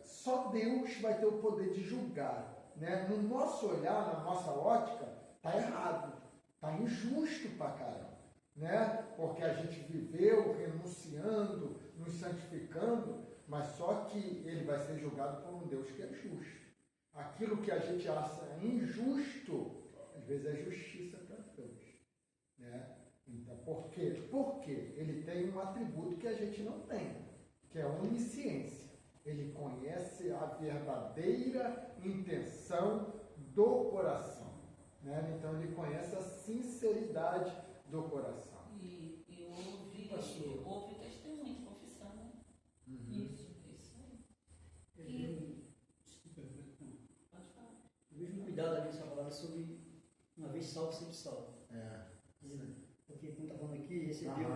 S1: só Deus vai ter o poder de julgar. Né? No nosso olhar, na nossa ótica, está errado, está injusto pra caramba. Né? Porque a gente viveu renunciando, nos santificando, mas só que ele vai ser julgado por um Deus que é justo. Aquilo que a gente acha injusto, às vezes é justiça para Deus. Né? Então, por quê? Porque ele tem um atributo que a gente não tem, que é a onisciência. Ele conhece a verdadeira intenção do coração. Né? Então, ele conhece a sinceridade do coração.
S3: E houve testemunho de confissão, né? Isso aí. Pode falar.
S5: Eu vejo um cuidado ali nessa palavra sobre uma vez salvo, sempre salvo. Porque, como está falando aqui, recebeu
S1: a
S5: uma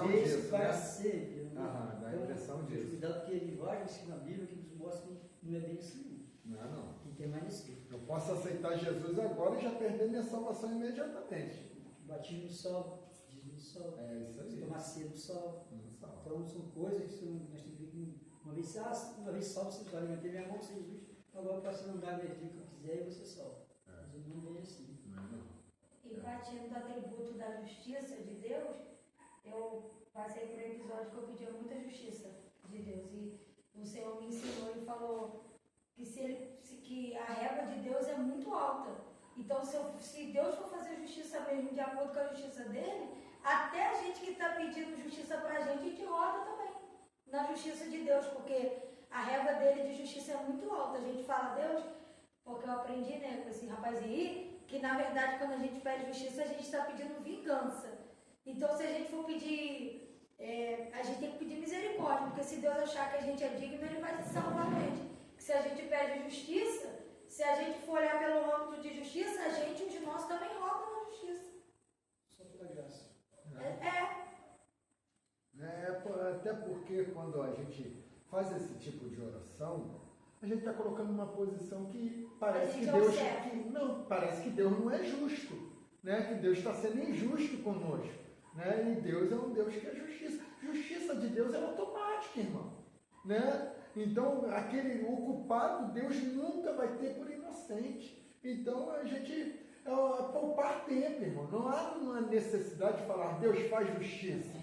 S5: vez
S1: disso,
S5: para
S1: né?
S5: sempre.
S1: Dá a impressão disso.
S5: Cuidado, porque ele vai na Bíblia que nos mostra que não é bem assim.
S1: Não é não.
S5: Tem que permanecer.
S1: Eu posso aceitar Jesus agora e já perder minha salvação imediatamente.
S5: Batismo no sol, dízimo no sol,
S1: É isso aí.
S5: tomar cedo no sol.
S1: Não salva.
S5: Então são coisas que nós temos que ver que uma vez salvo, você vai manter minha mão, Senhor Jesus, agora eu posso andar a energia que eu quiser e você salva. Mas eu não vejo assim.
S1: Não é não.
S2: E partindo do atributo da justiça de Deus, eu passei por um episódio que eu pedia muita justiça de Deus. E o Senhor me ensinou e falou que a régua de Deus é muito alta. Então, se Deus for fazer justiça mesmo de acordo com a justiça dele, até a gente que está pedindo justiça para a gente roda também na justiça de Deus, porque a régua dele de justiça é muito alta. A gente fala Deus, porque eu aprendi, né, com esse rapaz aí, que na verdade quando a gente pede justiça, a gente está pedindo vingança. Então, se a gente for pedir, a gente tem que pedir misericórdia, porque se Deus achar que a gente é digno, ele vai salvar a gente. Se a gente pede justiça, se a gente for olhar pelo âmbito de justiça, a gente, os de nós, também roubam na justiça.
S5: Só pela graça.
S1: Até porque quando a gente faz esse tipo de oração, a gente está colocando uma posição que parece que Deus parece que Deus não é justo, né? Que Deus está sendo injusto conosco, né? E Deus é um Deus que é justiça. Justiça de Deus é automática, irmão, né? Então o culpado Deus nunca vai ter por inocente. Então a gente poupar tempo, irmão. Não há uma necessidade de falar Deus faz justiça.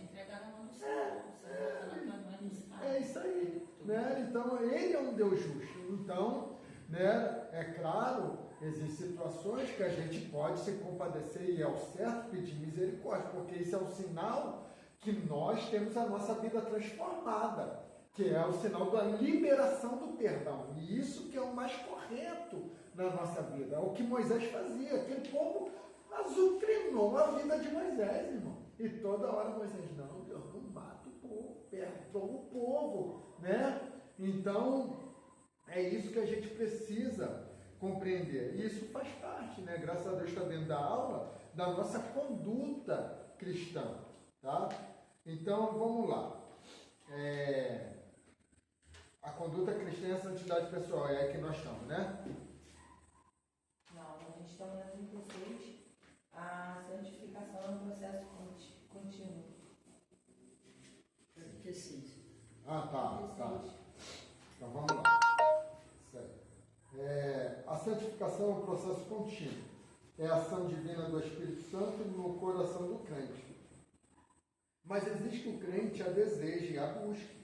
S1: É isso aí, né? Então ele é um Deus justo. Então, né, é claro, existem situações que a gente pode se compadecer e ao certo pedir misericórdia, porque isso é um sinal que nós temos a nossa vida transformada, que é o sinal da liberação do perdão. E isso que é o mais correto na nossa vida. É o que Moisés fazia. Aquele povo azucrinou a vida de Moisés, irmão. E toda hora Moisés, não, Deus não mata o povo, perdoa o povo, né? Então, é isso que a gente precisa compreender. E isso faz parte, né? Graças a Deus está dentro da aula da nossa conduta cristã, tá? Então, vamos lá. A conduta cristã é a santidade pessoal, é aí que nós estamos, né?
S4: Não, a gente está na 36, a santificação é um processo contínuo.
S5: 36.
S1: Ah, tá. Então vamos lá. Certo. A santificação é um processo contínuo. É a ação divina do Espírito Santo no coração do crente. Mas existe que o crente a deseje e a busque.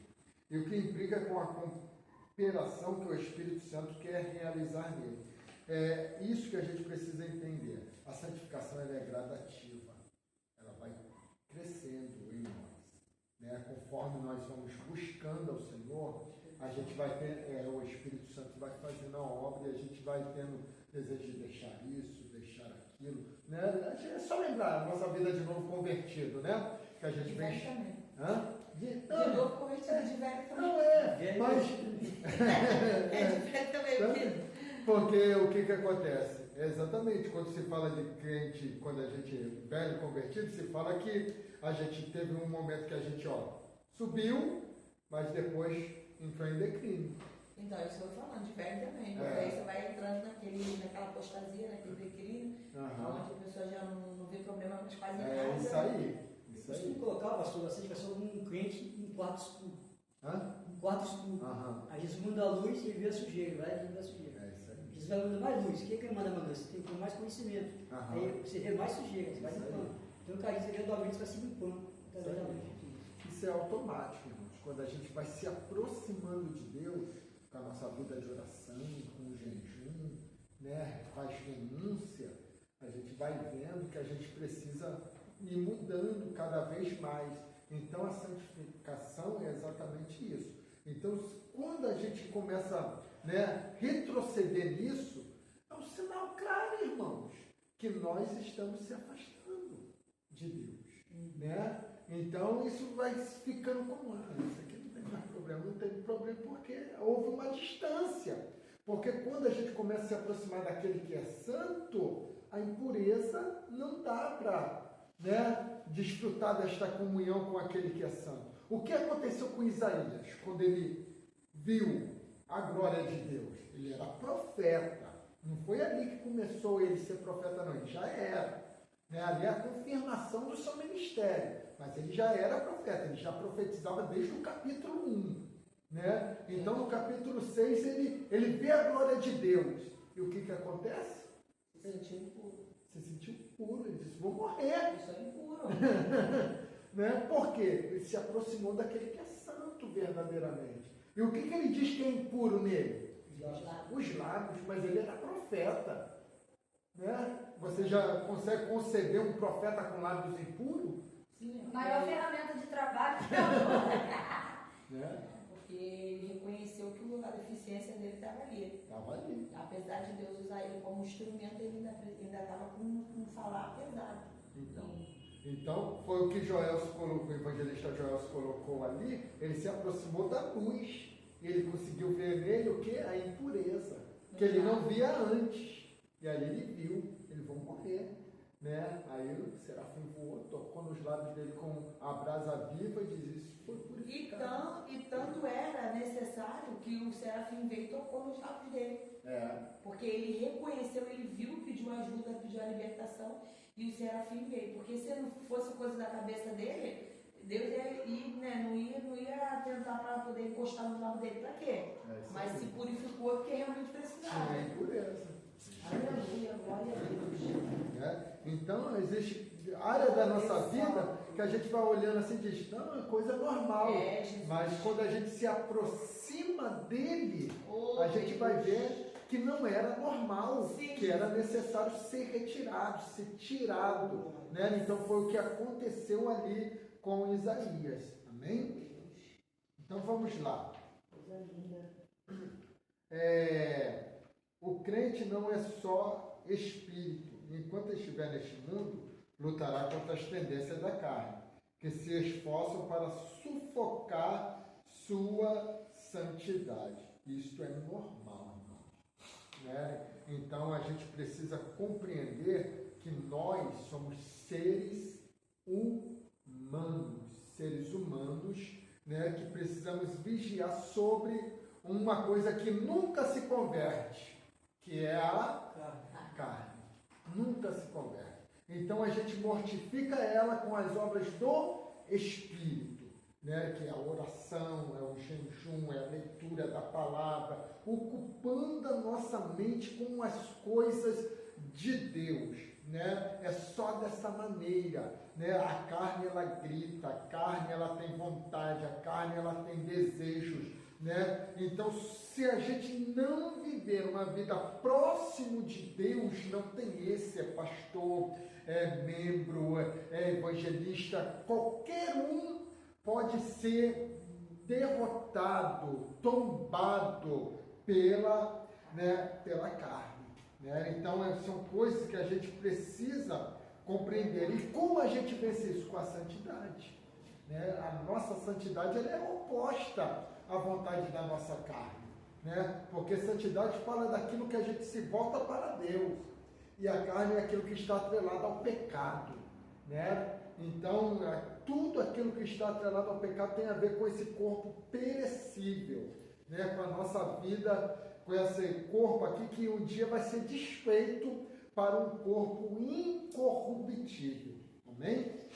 S1: E o que implica com a cooperação que o Espírito Santo quer realizar nele. É isso que a gente precisa entender. A santificação ela é gradativa. Ela vai crescendo em nós, né? Conforme nós vamos buscando ao Senhor, a gente vai ter, o Espírito Santo vai fazendo a obra e a gente vai tendo desejo de deixar isso, deixar aquilo, né? É só lembrar a nossa vida de novo convertido, né? Que a gente vem...
S4: De novo convertido, de velho também.
S1: Não mas...
S4: De velho também,
S1: porque o que acontece? Exatamente, quando se fala de crente, quando a gente é velho convertido, se fala que a gente teve um momento que a gente, subiu, mas depois entrou em declínio.
S4: Então, isso que eu estou falando, de velho também. Porque aí você vai entrando naquela apostasia, naquele declínio, onde a pessoa já não vê problema mais quase nada.
S1: É isso aí.
S5: Eu costumo colocar, pastor, a santificação como um crente em quarto escuro. Um quarto escuro. Aí Jesus manda a luz e ele vê a sujeira, ele vai ver a sujeira.
S1: É isso aí.
S5: Jesus vai mandar mais luz. O que é que ele manda mais luz? Você tem que ter mais conhecimento. Aí você vê mais sujeira, você vai limpando. Então, cara, você gradualmente vai se limpando através da luz.
S1: Isso é automático, irmãos. Quando a gente vai se aproximando de Deus, com a nossa vida de oração, com o jejum, né, faz renúncia, a gente vai vendo que a gente precisa ir mudando cada vez mais. Então, a santificação é exatamente isso. Então, quando a gente começa a retroceder nisso, é um sinal claro, irmãos, que nós estamos se afastando de Deus, né? Então, isso vai ficando como, isso aqui não tem mais problema. Não tem problema porque houve uma distância. Porque quando a gente começa a se aproximar daquele que é santo, a impureza não dá para desfrutar desta comunhão com aquele que é santo. O que aconteceu com Isaías quando ele viu a glória de Deus. Ele era profeta. Não foi ali que começou ele ser profeta, não. Ele já era. Né? Ali é a confirmação do seu ministério. Mas ele já era profeta. Ele já profetizava desde o capítulo 1. Né? Então, no capítulo 6, ele vê a glória de Deus. E o que acontece?
S4: Se sentiu impuro.
S1: Se sentiu puro. Ele disse, vou morrer.
S4: Isso é impuro.
S1: Né? Por quê? Ele se aproximou daquele que é santo verdadeiramente. E o que ele diz que é impuro nele? Os lábios, mas ele era profeta. Né? Você já consegue conceber um profeta com lábios impuros?
S4: Sim,
S2: A maior ferramenta de trabalho que eu
S1: Né?
S4: porque ele reconheceu que a deficiência dele estava ali.
S1: Estava ali.
S4: Apesar de Deus usar ele como instrumento, ele ainda estava com um falar pesado.
S1: Então, foi o que Joelso colocou, o evangelista Joelso colocou ali. Ele se aproximou da luz. E ele conseguiu ver nele o que? A impureza. Que ele não via antes. E ali ele viu. Eles vão morrer. Né? Aí o serafim voou, tocou nos lábios dele com a brasa viva e diz, isso foi purificado.
S4: E tanto era necessário que o serafim veio e tocou nos lábios dele. Porque ele reconheceu, ele viu, pediu ajuda, pediu a libertação, e o serafim veio. Porque se não fosse coisa da cabeça dele, Deus ia ir, né, não ia tentar para poder encostar no lábio dele. Para quê? Mas se purificou porque realmente precisava.
S1: Tinha impureza.
S4: Aleluia, glória a Deus.
S1: Né? Então, existe área da nossa vida que a gente vai olhando assim e diz, não, é coisa normal. Mas quando a gente se aproxima dele, a gente vai ver que não era normal, que era necessário ser retirado, ser tirado. Né? Então, foi o que aconteceu ali com Isaías. Amém? Então, vamos lá.
S4: Coisa linda.
S1: O crente não é só espírito. Enquanto estiver neste mundo, lutará contra as tendências da carne, que se esforçam para sufocar sua santidade. Isto é normal, irmão. Né? Então a gente precisa compreender que nós somos seres humanos, né? Que precisamos vigiar sobre uma coisa que nunca se converte, que é a carne. Nunca se converte. Então a gente mortifica ela com as obras do Espírito, né? Que é a oração, é o jejum, é a leitura da palavra, ocupando a nossa mente com as coisas de Deus. Né? É só dessa maneira. Né? A carne ela grita, a carne ela tem vontade, a carne ela tem desejos. Né? Então, se a gente não viver uma vida próximo de Deus, não tem esse, é pastor, é membro, é evangelista, qualquer um pode ser derrotado, tombado pela carne. Né? Então, são coisas que a gente precisa compreender. E como a gente vence isso? Com a santidade. Né? A nossa santidade ela é oposta à vontade da nossa carne. Né? Porque santidade fala daquilo que a gente se volta para Deus. E a carne é aquilo que está atrelado ao pecado. Né? Então, tudo aquilo que está atrelado ao pecado tem a ver com esse corpo perecível. Né? Com a nossa vida, com esse corpo aqui que um dia vai ser desfeito para um corpo incorruptível. Amém?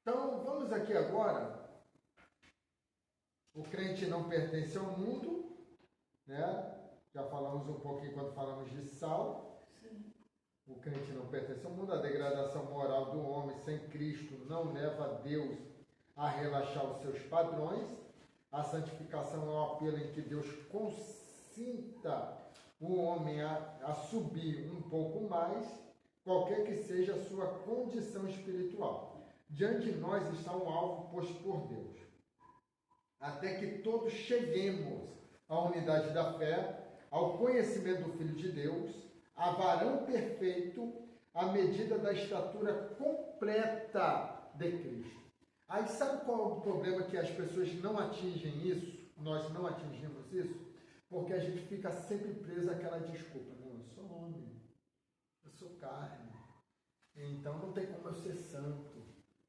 S1: Então, vamos aqui agora. O crente não pertence ao mundo, né? Já falamos um pouquinho quando falamos de sal. Sim. O crente não pertence ao mundo. A degradação moral do homem sem Cristo não leva Deus a relaxar os seus padrões. A santificação é um apelo em que Deus consinta o homem a subir um pouco mais, qualquer que seja a sua condição espiritual. Diante de nós está um alvo posto por Deus, até que todos cheguemos à unidade da fé, ao conhecimento do Filho de Deus, a varão perfeito, à medida da estatura completa de Cristo. Aí sabe qual é o problema que as pessoas não atingem isso? Nós não atingimos isso? Porque a gente fica sempre preso àquela desculpa. Não, eu sou homem, eu sou carne, então não tem como eu ser santo.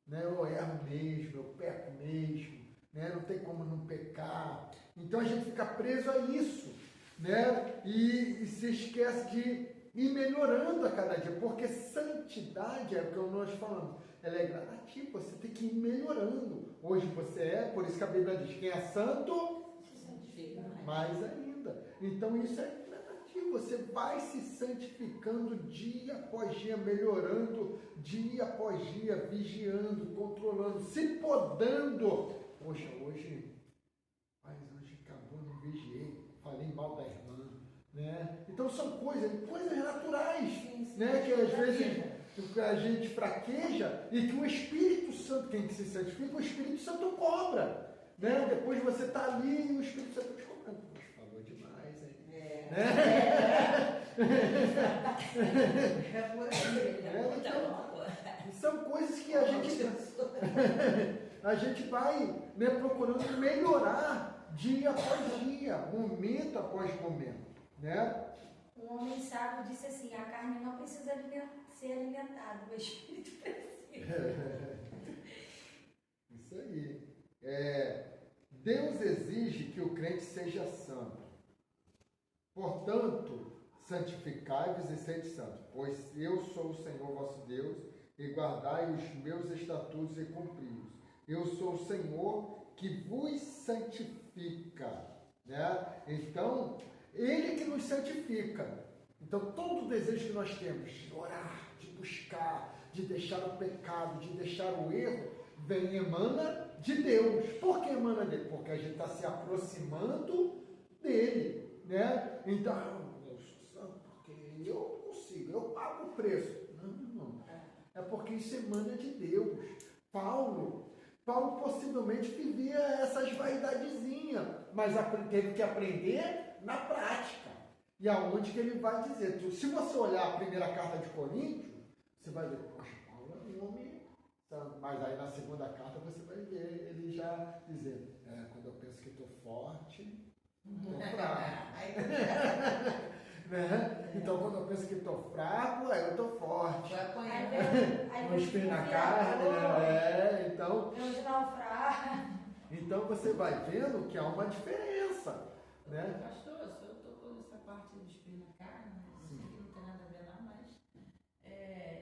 S1: Né? Eu erro mesmo, eu peco mesmo. Né? Não tem como não pecar. Então a gente fica preso a isso, né? E se esquece de ir melhorando a cada dia, porque santidade é o que nós falamos, ela é gradativa, você tem que ir melhorando. Hoje você é, por isso que a Bíblia diz, quem é santo, mais ainda. Então isso é gradativo, você vai se santificando dia após dia, melhorando dia após dia, vigiando, controlando, se podando. Poxa, hoje acabou, não vigiei, falei mal da irmã, né? Então são coisas naturais, né? Que às vezes a gente fraqueja e que o Espírito Santo, quem que se santifica, o Espírito Santo cobra, né? Depois você está ali e o Espírito Santo te cobrando. Poxa, falou demais, hein? Então, são coisas que a gente vai, né, procurando melhorar dia após dia, momento após momento, né?
S2: Um homem sábio disse assim: a carne não precisa ser alimentada, o espírito precisa.
S1: Isso aí. Deus exige que o crente seja santo. Portanto, santificai-vos e sede santos, pois eu sou o Senhor vosso Deus, e guardai os meus estatutos e cumpri-os. Eu sou o Senhor que vos santifica, né? Então, Ele que nos santifica. Então, todo o desejo que nós temos de orar, de buscar, de deixar o pecado, de deixar o erro, emana de Deus. Por que emana dele? Porque a gente está se aproximando dele, né? Então, eu sou santo porque eu consigo, eu pago o preço. Não. É porque isso emana de Deus. Paulo possivelmente vivia essas vaidadezinhas, mas teve que aprender na prática. E aonde que ele vai dizer? Se você olhar a primeira carta de Coríntios, você vai ver, poxa, Paulo é um homem santo. Mas aí na segunda carta você vai ver ele já dizendo, quando eu penso que estou forte, estou fraco. Né? Então, quando eu penso que estou fraco, aí eu estou forte. Com espinho na carne, né? Então, então você vai vendo que há uma diferença, né?
S3: Pastor, o senhor tocou nessa parte do espinho na carne, isso aqui não tem nada a ver lá, mas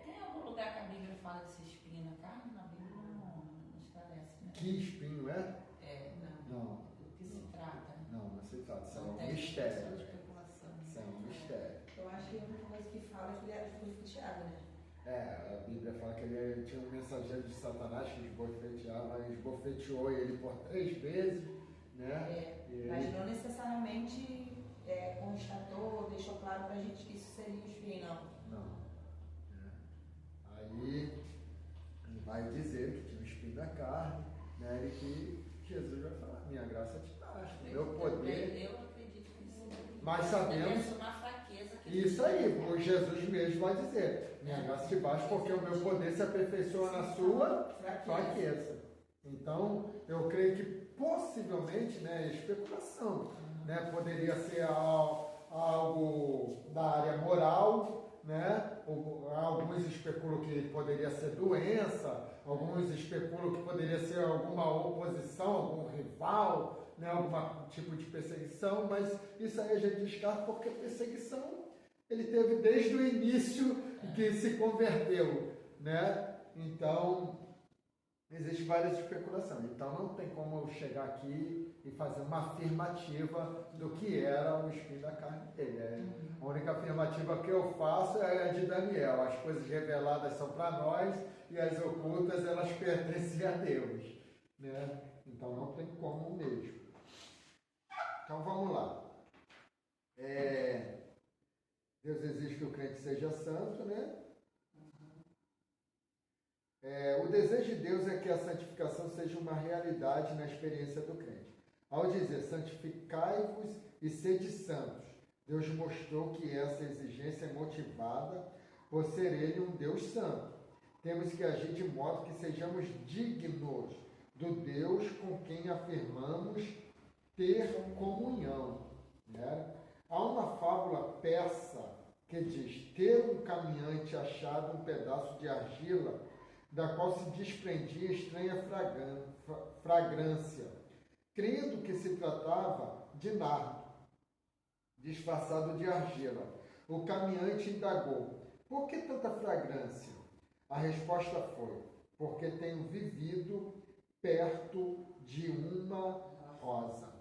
S3: tem algum lugar que a Bíblia fala desse espinho na carne? Na Bíblia não esclarece, né?
S1: Que espinho é? Não.
S3: Do que se trata?
S1: Não se trata, isso é um
S3: tem
S1: mistério.
S3: especulação.
S1: Isso é um mistério.
S4: Eu acho que a única coisa que fala é que ele era esbofeteado, né?
S1: A Bíblia fala que ele tinha um mensageiro de Satanás que esbofeteou ele por 3 vezes, né?
S4: Mas não necessariamente constatou, deixou claro pra gente que isso seria o espinho, não.
S1: Não. Aí ele vai dizer que tinha um espinho na carne, né? E que Jesus vai falar, minha graça te basta, meu poder.
S3: Eu acredito nisso.
S1: Mas sabemos.
S3: Uma fraqueza que
S1: Isso aí, o Jesus mesmo vai dizer, minha graça te basta porque o meu poder se aperfeiçoa na sua fraqueza. Então, eu creio que possivelmente, né, especulação, né, poderia ser algo da área moral, né? Alguns especulam que poderia ser doença, alguns especulam que poderia ser alguma oposição, algum rival, né? Algum tipo de perseguição, mas isso aí a gente descarta porque perseguição ele teve desde o início que se converteu, né? Então, existem várias especulações. Então, não tem como eu chegar aqui e fazer uma afirmativa do que era o espinho da carne dele. A única afirmativa que eu faço é a de Daniel. As coisas reveladas são para nós e as ocultas, elas pertencem a Deus, né? Então, não tem como mesmo. Então, vamos lá. Deus exige que o crente seja santo, né? O desejo de Deus é que a santificação seja uma realidade na experiência do crente. Ao dizer, santificai-vos e sede santos, Deus mostrou que essa exigência é motivada por ser Ele um Deus santo. Temos que agir de modo que sejamos dignos do Deus com quem afirmamos ter comunhão, né? Há uma fábula persa que diz, ter um caminhante achado um pedaço de argila da qual se desprendia estranha fragrância. crendo que se tratava de nardo, disfarçado de argila. O caminhante indagou: por que tanta fragrância? A resposta foi: porque tenho vivido perto de uma rosa.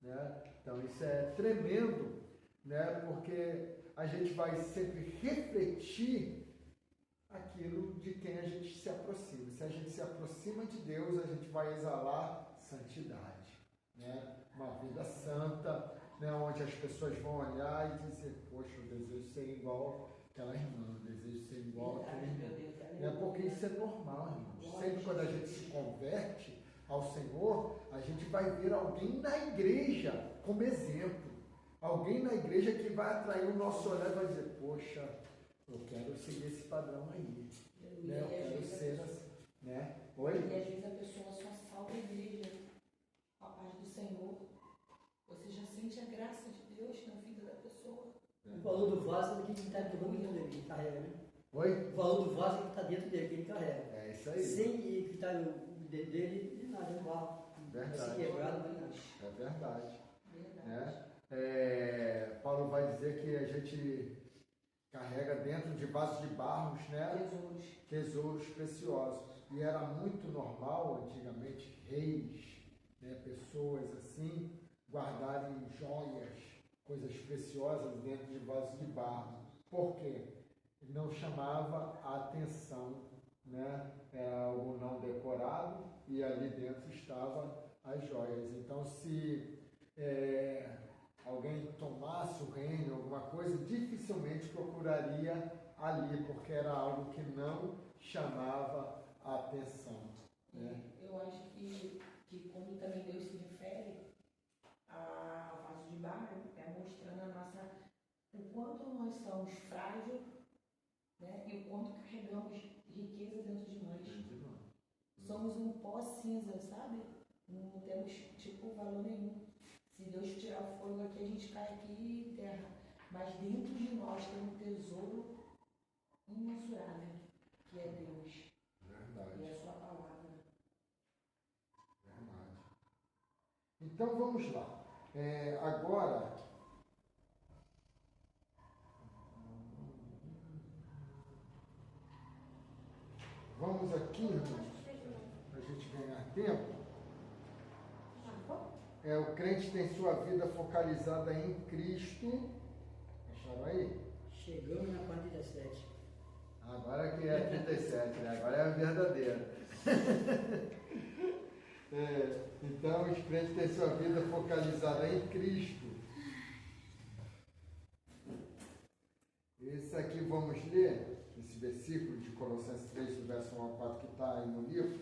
S1: Né? Então isso é tremendo, né? Porque a gente vai sempre refletir aquilo de quem a gente se aproxima. Se a gente se aproxima de Deus, a gente vai exalar santidade, né? Uma vida santa, né? Onde as pessoas vão olhar e dizer: poxa, eu desejo ser igual aquela irmã, eu desejo ser igual àquela irmã. Né? Porque isso é normal, irmãos. Sempre quando a gente se converte ao Senhor, a gente vai ver alguém na igreja como exemplo. Alguém na igreja que vai atrair o nosso olhar e vai dizer: poxa, eu quero seguir esse padrão aí. Né? Eu quero ser assim. Né? Oi?
S3: E às vezes a pessoa só salva a igreja, a paz do Senhor. Você já sente a graça de Deus na vida da pessoa.
S5: O valor do vaso é que está dentro dele, que ele carrega, né?
S1: Oi?
S5: O valor do vaso é que está dentro dele, que ele carrega.
S1: É isso aí.
S5: Sem que está no dedo dele, de nada, é um barro.
S1: Verdade.
S5: Se quebrado, não.
S1: É verdade.
S3: Verdade.
S1: Né? Paulo vai dizer que a gente carrega dentro de vasos de barros, né? Tesouros preciosos. E era muito normal, antigamente, reis, né? Pessoas assim, guardarem joias, coisas preciosas dentro de vasos de barro. Por quê? Não chamava a atenção, né? Era algo não decorado e ali dentro estavam as joias. Então, se alguém tomasse o reino, alguma coisa, dificilmente procuraria ali, porque era algo que não chamava a atenção. Né?
S3: Eu acho que quando também Deus se refere ao vaso de barro, é mostrando o quanto nós somos frágeis, né? E o quanto carregamos riqueza dentro de nós. Somos um pó cinza, sabe? Não temos, valor nenhum. Se Deus tirar o fogo aqui, a gente cai aqui em terra. Mas dentro de nós tem um tesouro imensurável, que é Deus.
S1: Verdade.
S3: E é a sua palavra.
S1: Verdade. Então vamos lá. Agora, vamos aqui, irmãos, para a gente ganhar tempo. O crente tem sua vida focalizada em Cristo. Acharam aí?
S5: Chegamos na 47.
S1: Agora que é 37, né? Agora é a verdadeira. Então, os crentes têm sua vida focalizada em Cristo. Esse aqui vamos ler, esse versículo de Colossenses 3, do verso 1 ao 4, que está aí no livro.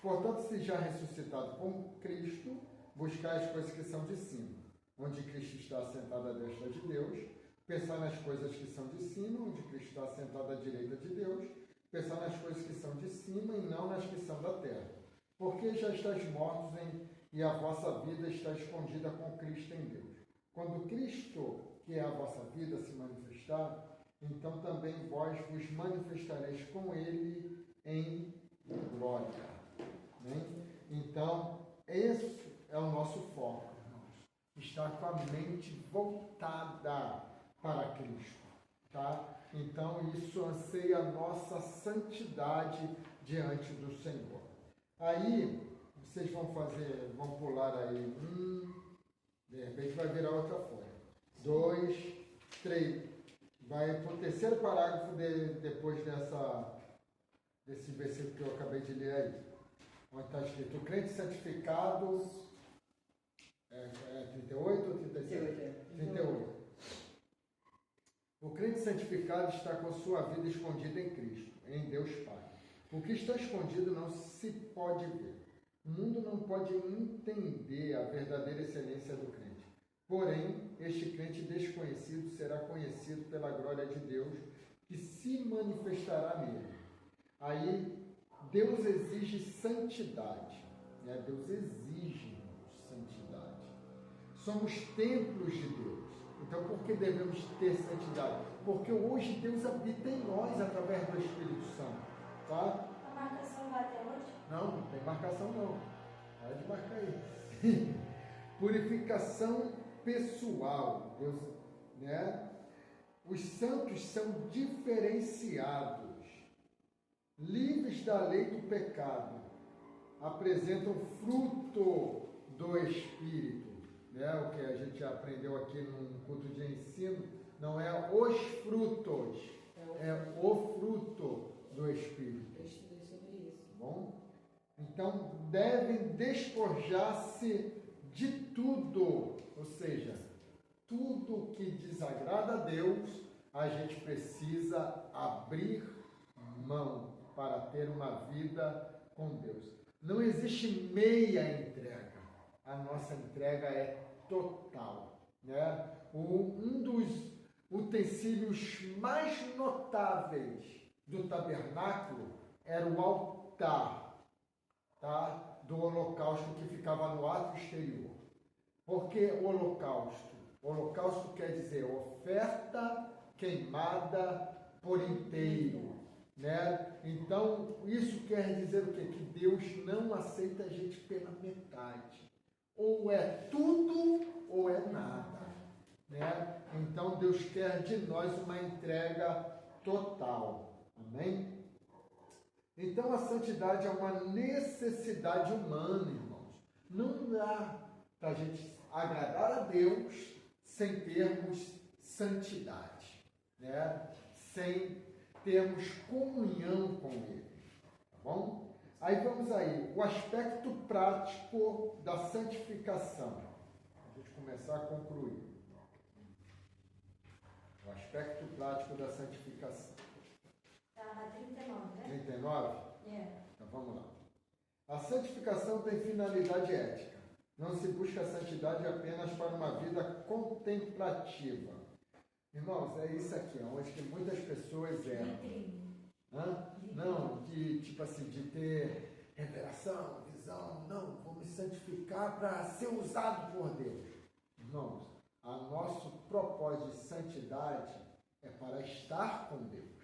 S1: Portanto, se já ressuscitado com Cristo, buscar as coisas que são de cima, onde Cristo está assentado à destra de Deus. Pensar nas coisas que são de cima, onde Cristo está assentado à direita de Deus. Pensar nas coisas que são de cima e não nas que são da terra. Porque já estáis mortos e a vossa vida está escondida com Cristo em Deus. Quando Cristo, que é a vossa vida, se manifestar, então também vós vos manifestareis com Ele em glória. Né? Então, esse é o nosso foco, irmãos. Estar com a mente voltada para Cristo, tá? Então isso anseia a nossa santidade diante do Senhor. Aí vocês vão pular aí, de repente vai virar outra folha. 2, 3, vai para o terceiro parágrafo depois desse versículo que eu acabei de ler aí, onde está escrito: o crente santificado, 38 ou 37? 38. O crente santificado está com sua vida escondida em Cristo, em Deus Pai. O que está escondido não se pode ver. O mundo não pode entender a verdadeira excelência do crente. Porém, este crente desconhecido será conhecido pela glória de Deus, que se manifestará nele. Aí, Deus exige santidade. Né? Deus exige santidade. Somos templos de Deus. Então, por que devemos ter santidade? Porque hoje Deus habita em nós através do Espírito Santo. Tá?
S2: A marcação vai até hoje?
S1: Não, não tem marcação não. Para de marcar aí. Purificação pessoal. Deus, né? Os santos são diferenciados, livres da lei do pecado, apresentam fruto do Espírito. Né? O que a gente aprendeu aqui no culto de ensino, não é os frutos, é o fruto do Espírito.
S3: Eu estudei sobre isso.
S1: Bom? Então, devem despojar-se de tudo, ou seja, tudo que desagrada a Deus, a gente precisa abrir mão para ter uma vida com Deus. Não existe meia entrega, a nossa entrega é total. Né? Um dos utensílios mais notáveis do tabernáculo era o altar, tá? Do holocausto que ficava no átrio exterior. Por que holocausto? Holocausto quer dizer oferta queimada por inteiro, né? Então, isso quer dizer o quê? Que Deus não aceita a gente pela metade. Ou é tudo ou é nada, né? Então, Deus quer de nós uma entrega total. Amém? Então, a santidade é uma necessidade humana, irmãos. Não dá para a gente agradar a Deus sem termos santidade, né? Sem termos comunhão com Ele, tá bom? Aí vamos aí, o aspecto prático da santificação. A gente começar a concluir. O aspecto prático da santificação.
S2: Está na 39, né?
S1: 39?
S2: É.
S1: Então vamos lá. A santificação tem finalidade ética. Não se busca a santidade apenas para uma vida contemplativa. Irmãos, é isso aqui, onde que muitas pessoas erram. Não, de tipo assim, de ter revelação, visão, não, vou me santificar para ser usado por Deus. Irmãos, o nosso propósito de santidade é para estar com Deus,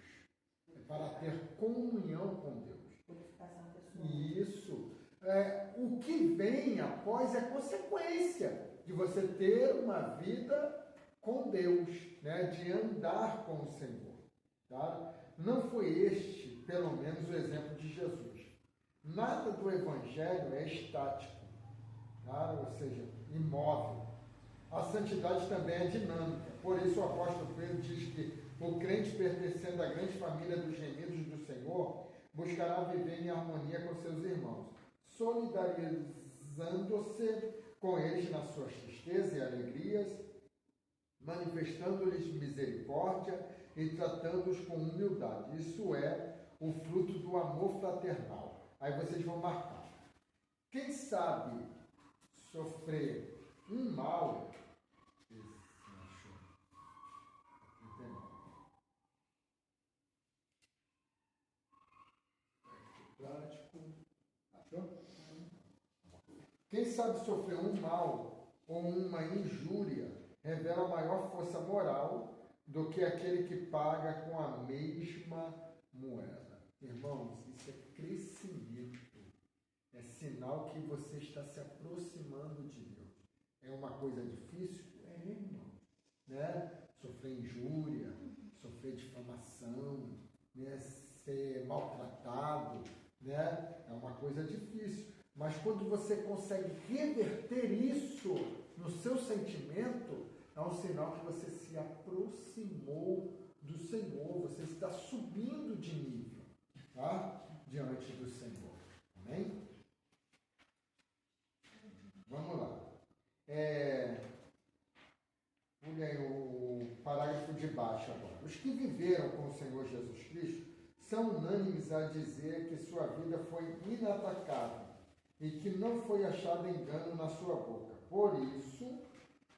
S1: é para ter comunhão com Deus.
S3: Purificação pessoal.
S1: E isso, o que vem após é consequência de você ter uma vida com Deus, né? De andar com o Senhor. Tá? Não foi este, pelo menos, o exemplo de Jesus. Nada do Evangelho é estático, tá? Ou seja, imóvel. A santidade também é dinâmica. Por isso o apóstolo Pedro diz que o crente pertencendo à grande família dos gemidos do Senhor buscará viver em harmonia com seus irmãos, solidarizando-se com eles nas suas tristezas e alegrias, manifestando-lhes misericórdia e tratando-os com humildade. Isso é o fruto do amor fraternal. Aí vocês vão marcar. Quem sabe sofrer um mal... Quem sabe sofrer um mal ou uma injúria revela maior força moral do que aquele que paga com a mesma moeda. Irmãos, isso é crescimento. É sinal que você está se aproximando de Deus. É uma coisa difícil? É, irmão. Né? Sofrer injúria, sofrer difamação, né? Ser maltratado, né? É uma coisa difícil. Mas quando você consegue reverter isso no seu sentimento, é um sinal que você se aproximou do Senhor, você está subindo de nível, tá? Diante do Senhor. Amém? Vamos lá. Olha aí o parágrafo de baixo agora. Os que viveram com o Senhor Jesus Cristo são unânimes a dizer que sua vida foi inatacável e que não foi achado engano na sua boca. Por isso,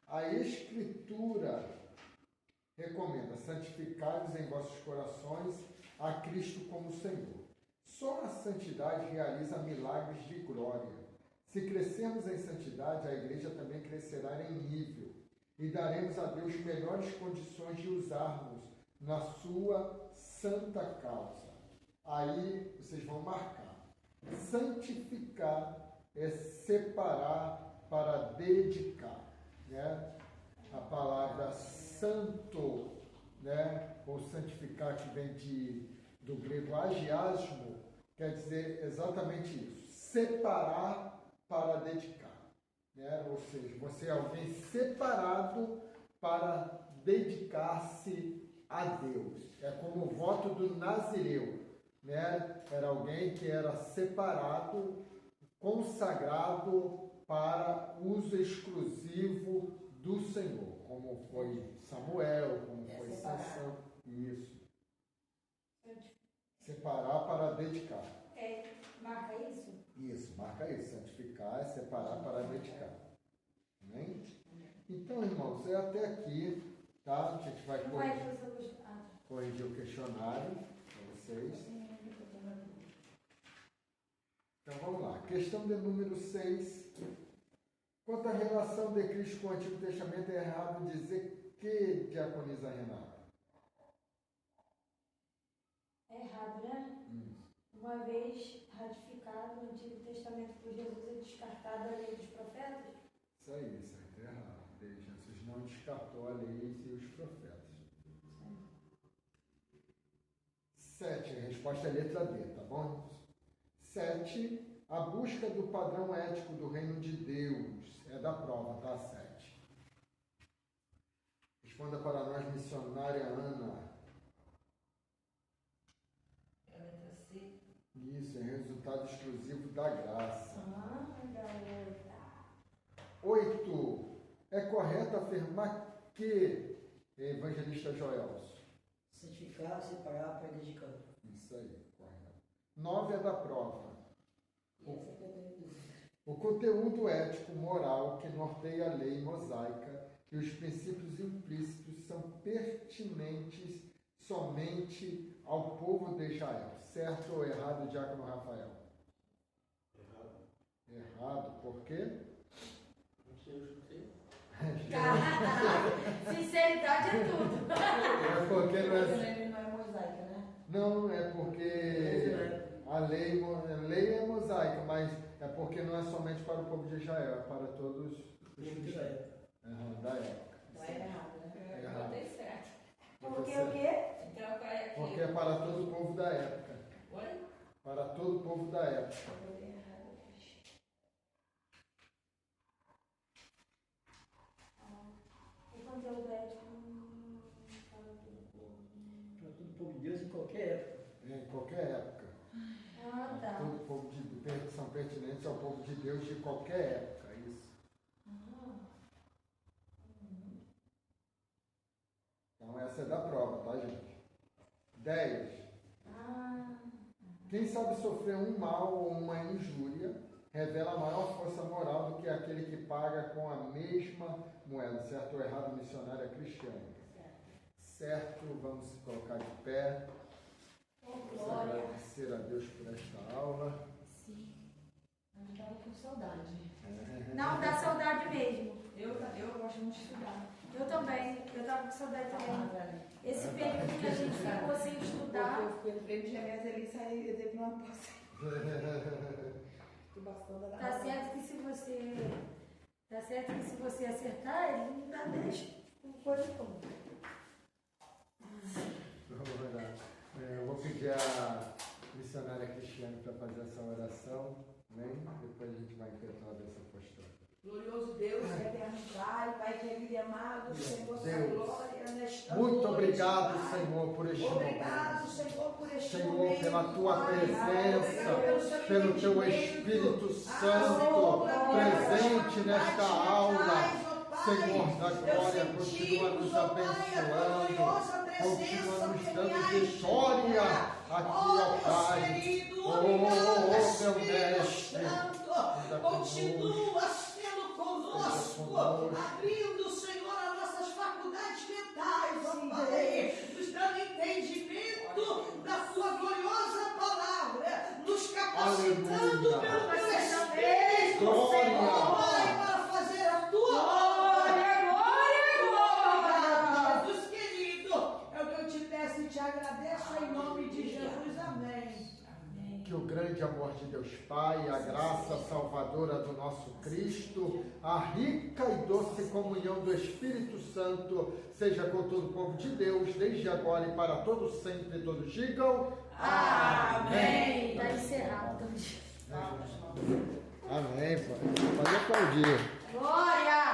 S1: a Escritura recomenda: santificai-vos em vossos corações a Cristo como Senhor. Só a santidade realiza milagres de glória. Se crescermos em santidade, a igreja também crescerá em nível e daremos a Deus melhores condições de usarmos na sua santa causa. Aí vocês vão marcar. Santificar é separar para dedicar, né? A palavra santo, né? Ou santificar, que vem do grego agiasmo, quer dizer exatamente isso, separar para dedicar, né? Ou seja, você é alguém separado para dedicar-se a Deus. É como o voto do Nazireu, né? Era alguém que era separado, consagrado para uso exclusivo do Senhor, como foi Samuel, como foi Sansão. Isso. Separar para dedicar.
S2: Marca isso?
S1: Isso, marca isso. Santificar é separar para dedicar. Amém? Então, irmãos, é até aqui, tá? A gente vai corrigir o questionário para vocês. Então, vamos lá. Questão de número 6. Quanto à relação de Cristo com o Antigo Testamento, é errado dizer que diaconisa Renata?
S2: É errado, né? Uma vez ratificado o Antigo Testamento por Jesus e descartada a lei dos profetas?
S1: Isso aí está errado. Jesus não descartou a lei e os profetas. 7. A resposta é letra D, tá bom? 7. A busca do padrão ético do reino de Deus é da prova, tá? 7. Responda para nós, missionária Ana.
S3: É a letra C.
S1: Isso, é resultado exclusivo da graça.
S2: Garota.
S1: 8. É correto afirmar que, evangelista Joelson?
S5: Santificar, separar para dedicar.
S1: Isso aí, correto. 9 é da prova.
S3: E essa que eu tenho dúvida.
S1: O conteúdo ético moral que norteia a lei mosaica e os princípios implícitos são pertinentes somente ao povo de Israel. Certo ou errado, Diácono Rafael?
S6: Errado.
S1: Errado, por quê?
S6: Não sei, eu chutei.
S2: Sinceridade é tudo.
S1: É porque não
S3: Porque
S1: é...
S3: ele não é mosaica, né?
S1: Não, é porque a lei é mosaica, mas é porque não é somente para o povo de Israel, é para todos os cristãos. Da época.
S3: Então é errado, né?
S1: É errado.
S3: Botei certo.
S2: Porque o quê?
S3: Então vai aqui.
S1: Porque é para todo o povo da época.
S3: Oi?
S1: Para todo o povo da época.
S3: Eu botei errado.
S2: O conteúdo ético fala tudo.
S5: Para todo o povo de Deus em qualquer época.
S1: Em qualquer época.
S2: Ah, tá.
S1: Todo o povo de Deus são pertinentes ao povo de Deus de qualquer época. Isso. Então essa é da prova, tá, gente? 10. Quem sabe sofrer um mal ou uma injúria revela maior força moral do que aquele que paga com a mesma moeda. Certo ou errado, missionária cristiana? Certo, vamos se colocar de pé. Vamos agradecer a Deus por esta aula.
S3: Sim. Eu estava com saudade.
S2: Não, dá saudade mesmo.
S3: Eu gosto muito de estudar.
S2: Eu também. Eu estava com saudade também. Esse período que a gente ficou sem estudar.
S4: Eu fui no prêmio de remédio ali e saí, eu dei pra uma posse. Tô bastante da
S2: Tá certo que se você acertar, ele não dá 10 por enquanto.
S1: Vamos lá. Eu vou pedir a missionária Cristiane para fazer essa oração. Amém? Depois a gente vai impetrar dessa postura.
S3: Glorioso Deus, eterno Pai querido e amado, Senhor, sua
S1: Deus.
S3: glória nesta
S1: Muito
S3: noite,
S1: obrigado,
S3: Pai.
S1: Senhor, por este
S3: Obrigado,
S1: momento.
S3: Senhor, por este
S1: Senhor,
S3: momento,
S1: pela tua
S3: Pai.
S1: presença,
S3: Obrigado
S1: pelo teu Espírito Santo presente nesta aula. Senhor da glória, continua nos abençoando, continua nos dando vitória aqui, ó Pai. Meu mestre,
S3: continua sendo conosco, abrindo, Senhor, as nossas faculdades mentais, ó Pai, nos dando entendimento da tua gloriosa palavra, nos capacitando
S1: Aleluia.
S3: pelo teu Espírito,
S1: Glória.
S3: Senhor, Pai, para fazer a tua obra. Obrigado, Jesus querido, é o que eu te peço e te agradeço em nome de Jesus. Amém.
S1: que o grande grande amor de Deus Pai, a graça salvadora do nosso Cristo, a rica e doce comunhão do Espírito Santo, seja com todo o povo de Deus, desde agora e para todos sempre. Todos digam
S2: Amém. Está encerrado.
S1: Amém. Pode aplaudir.
S2: Glória.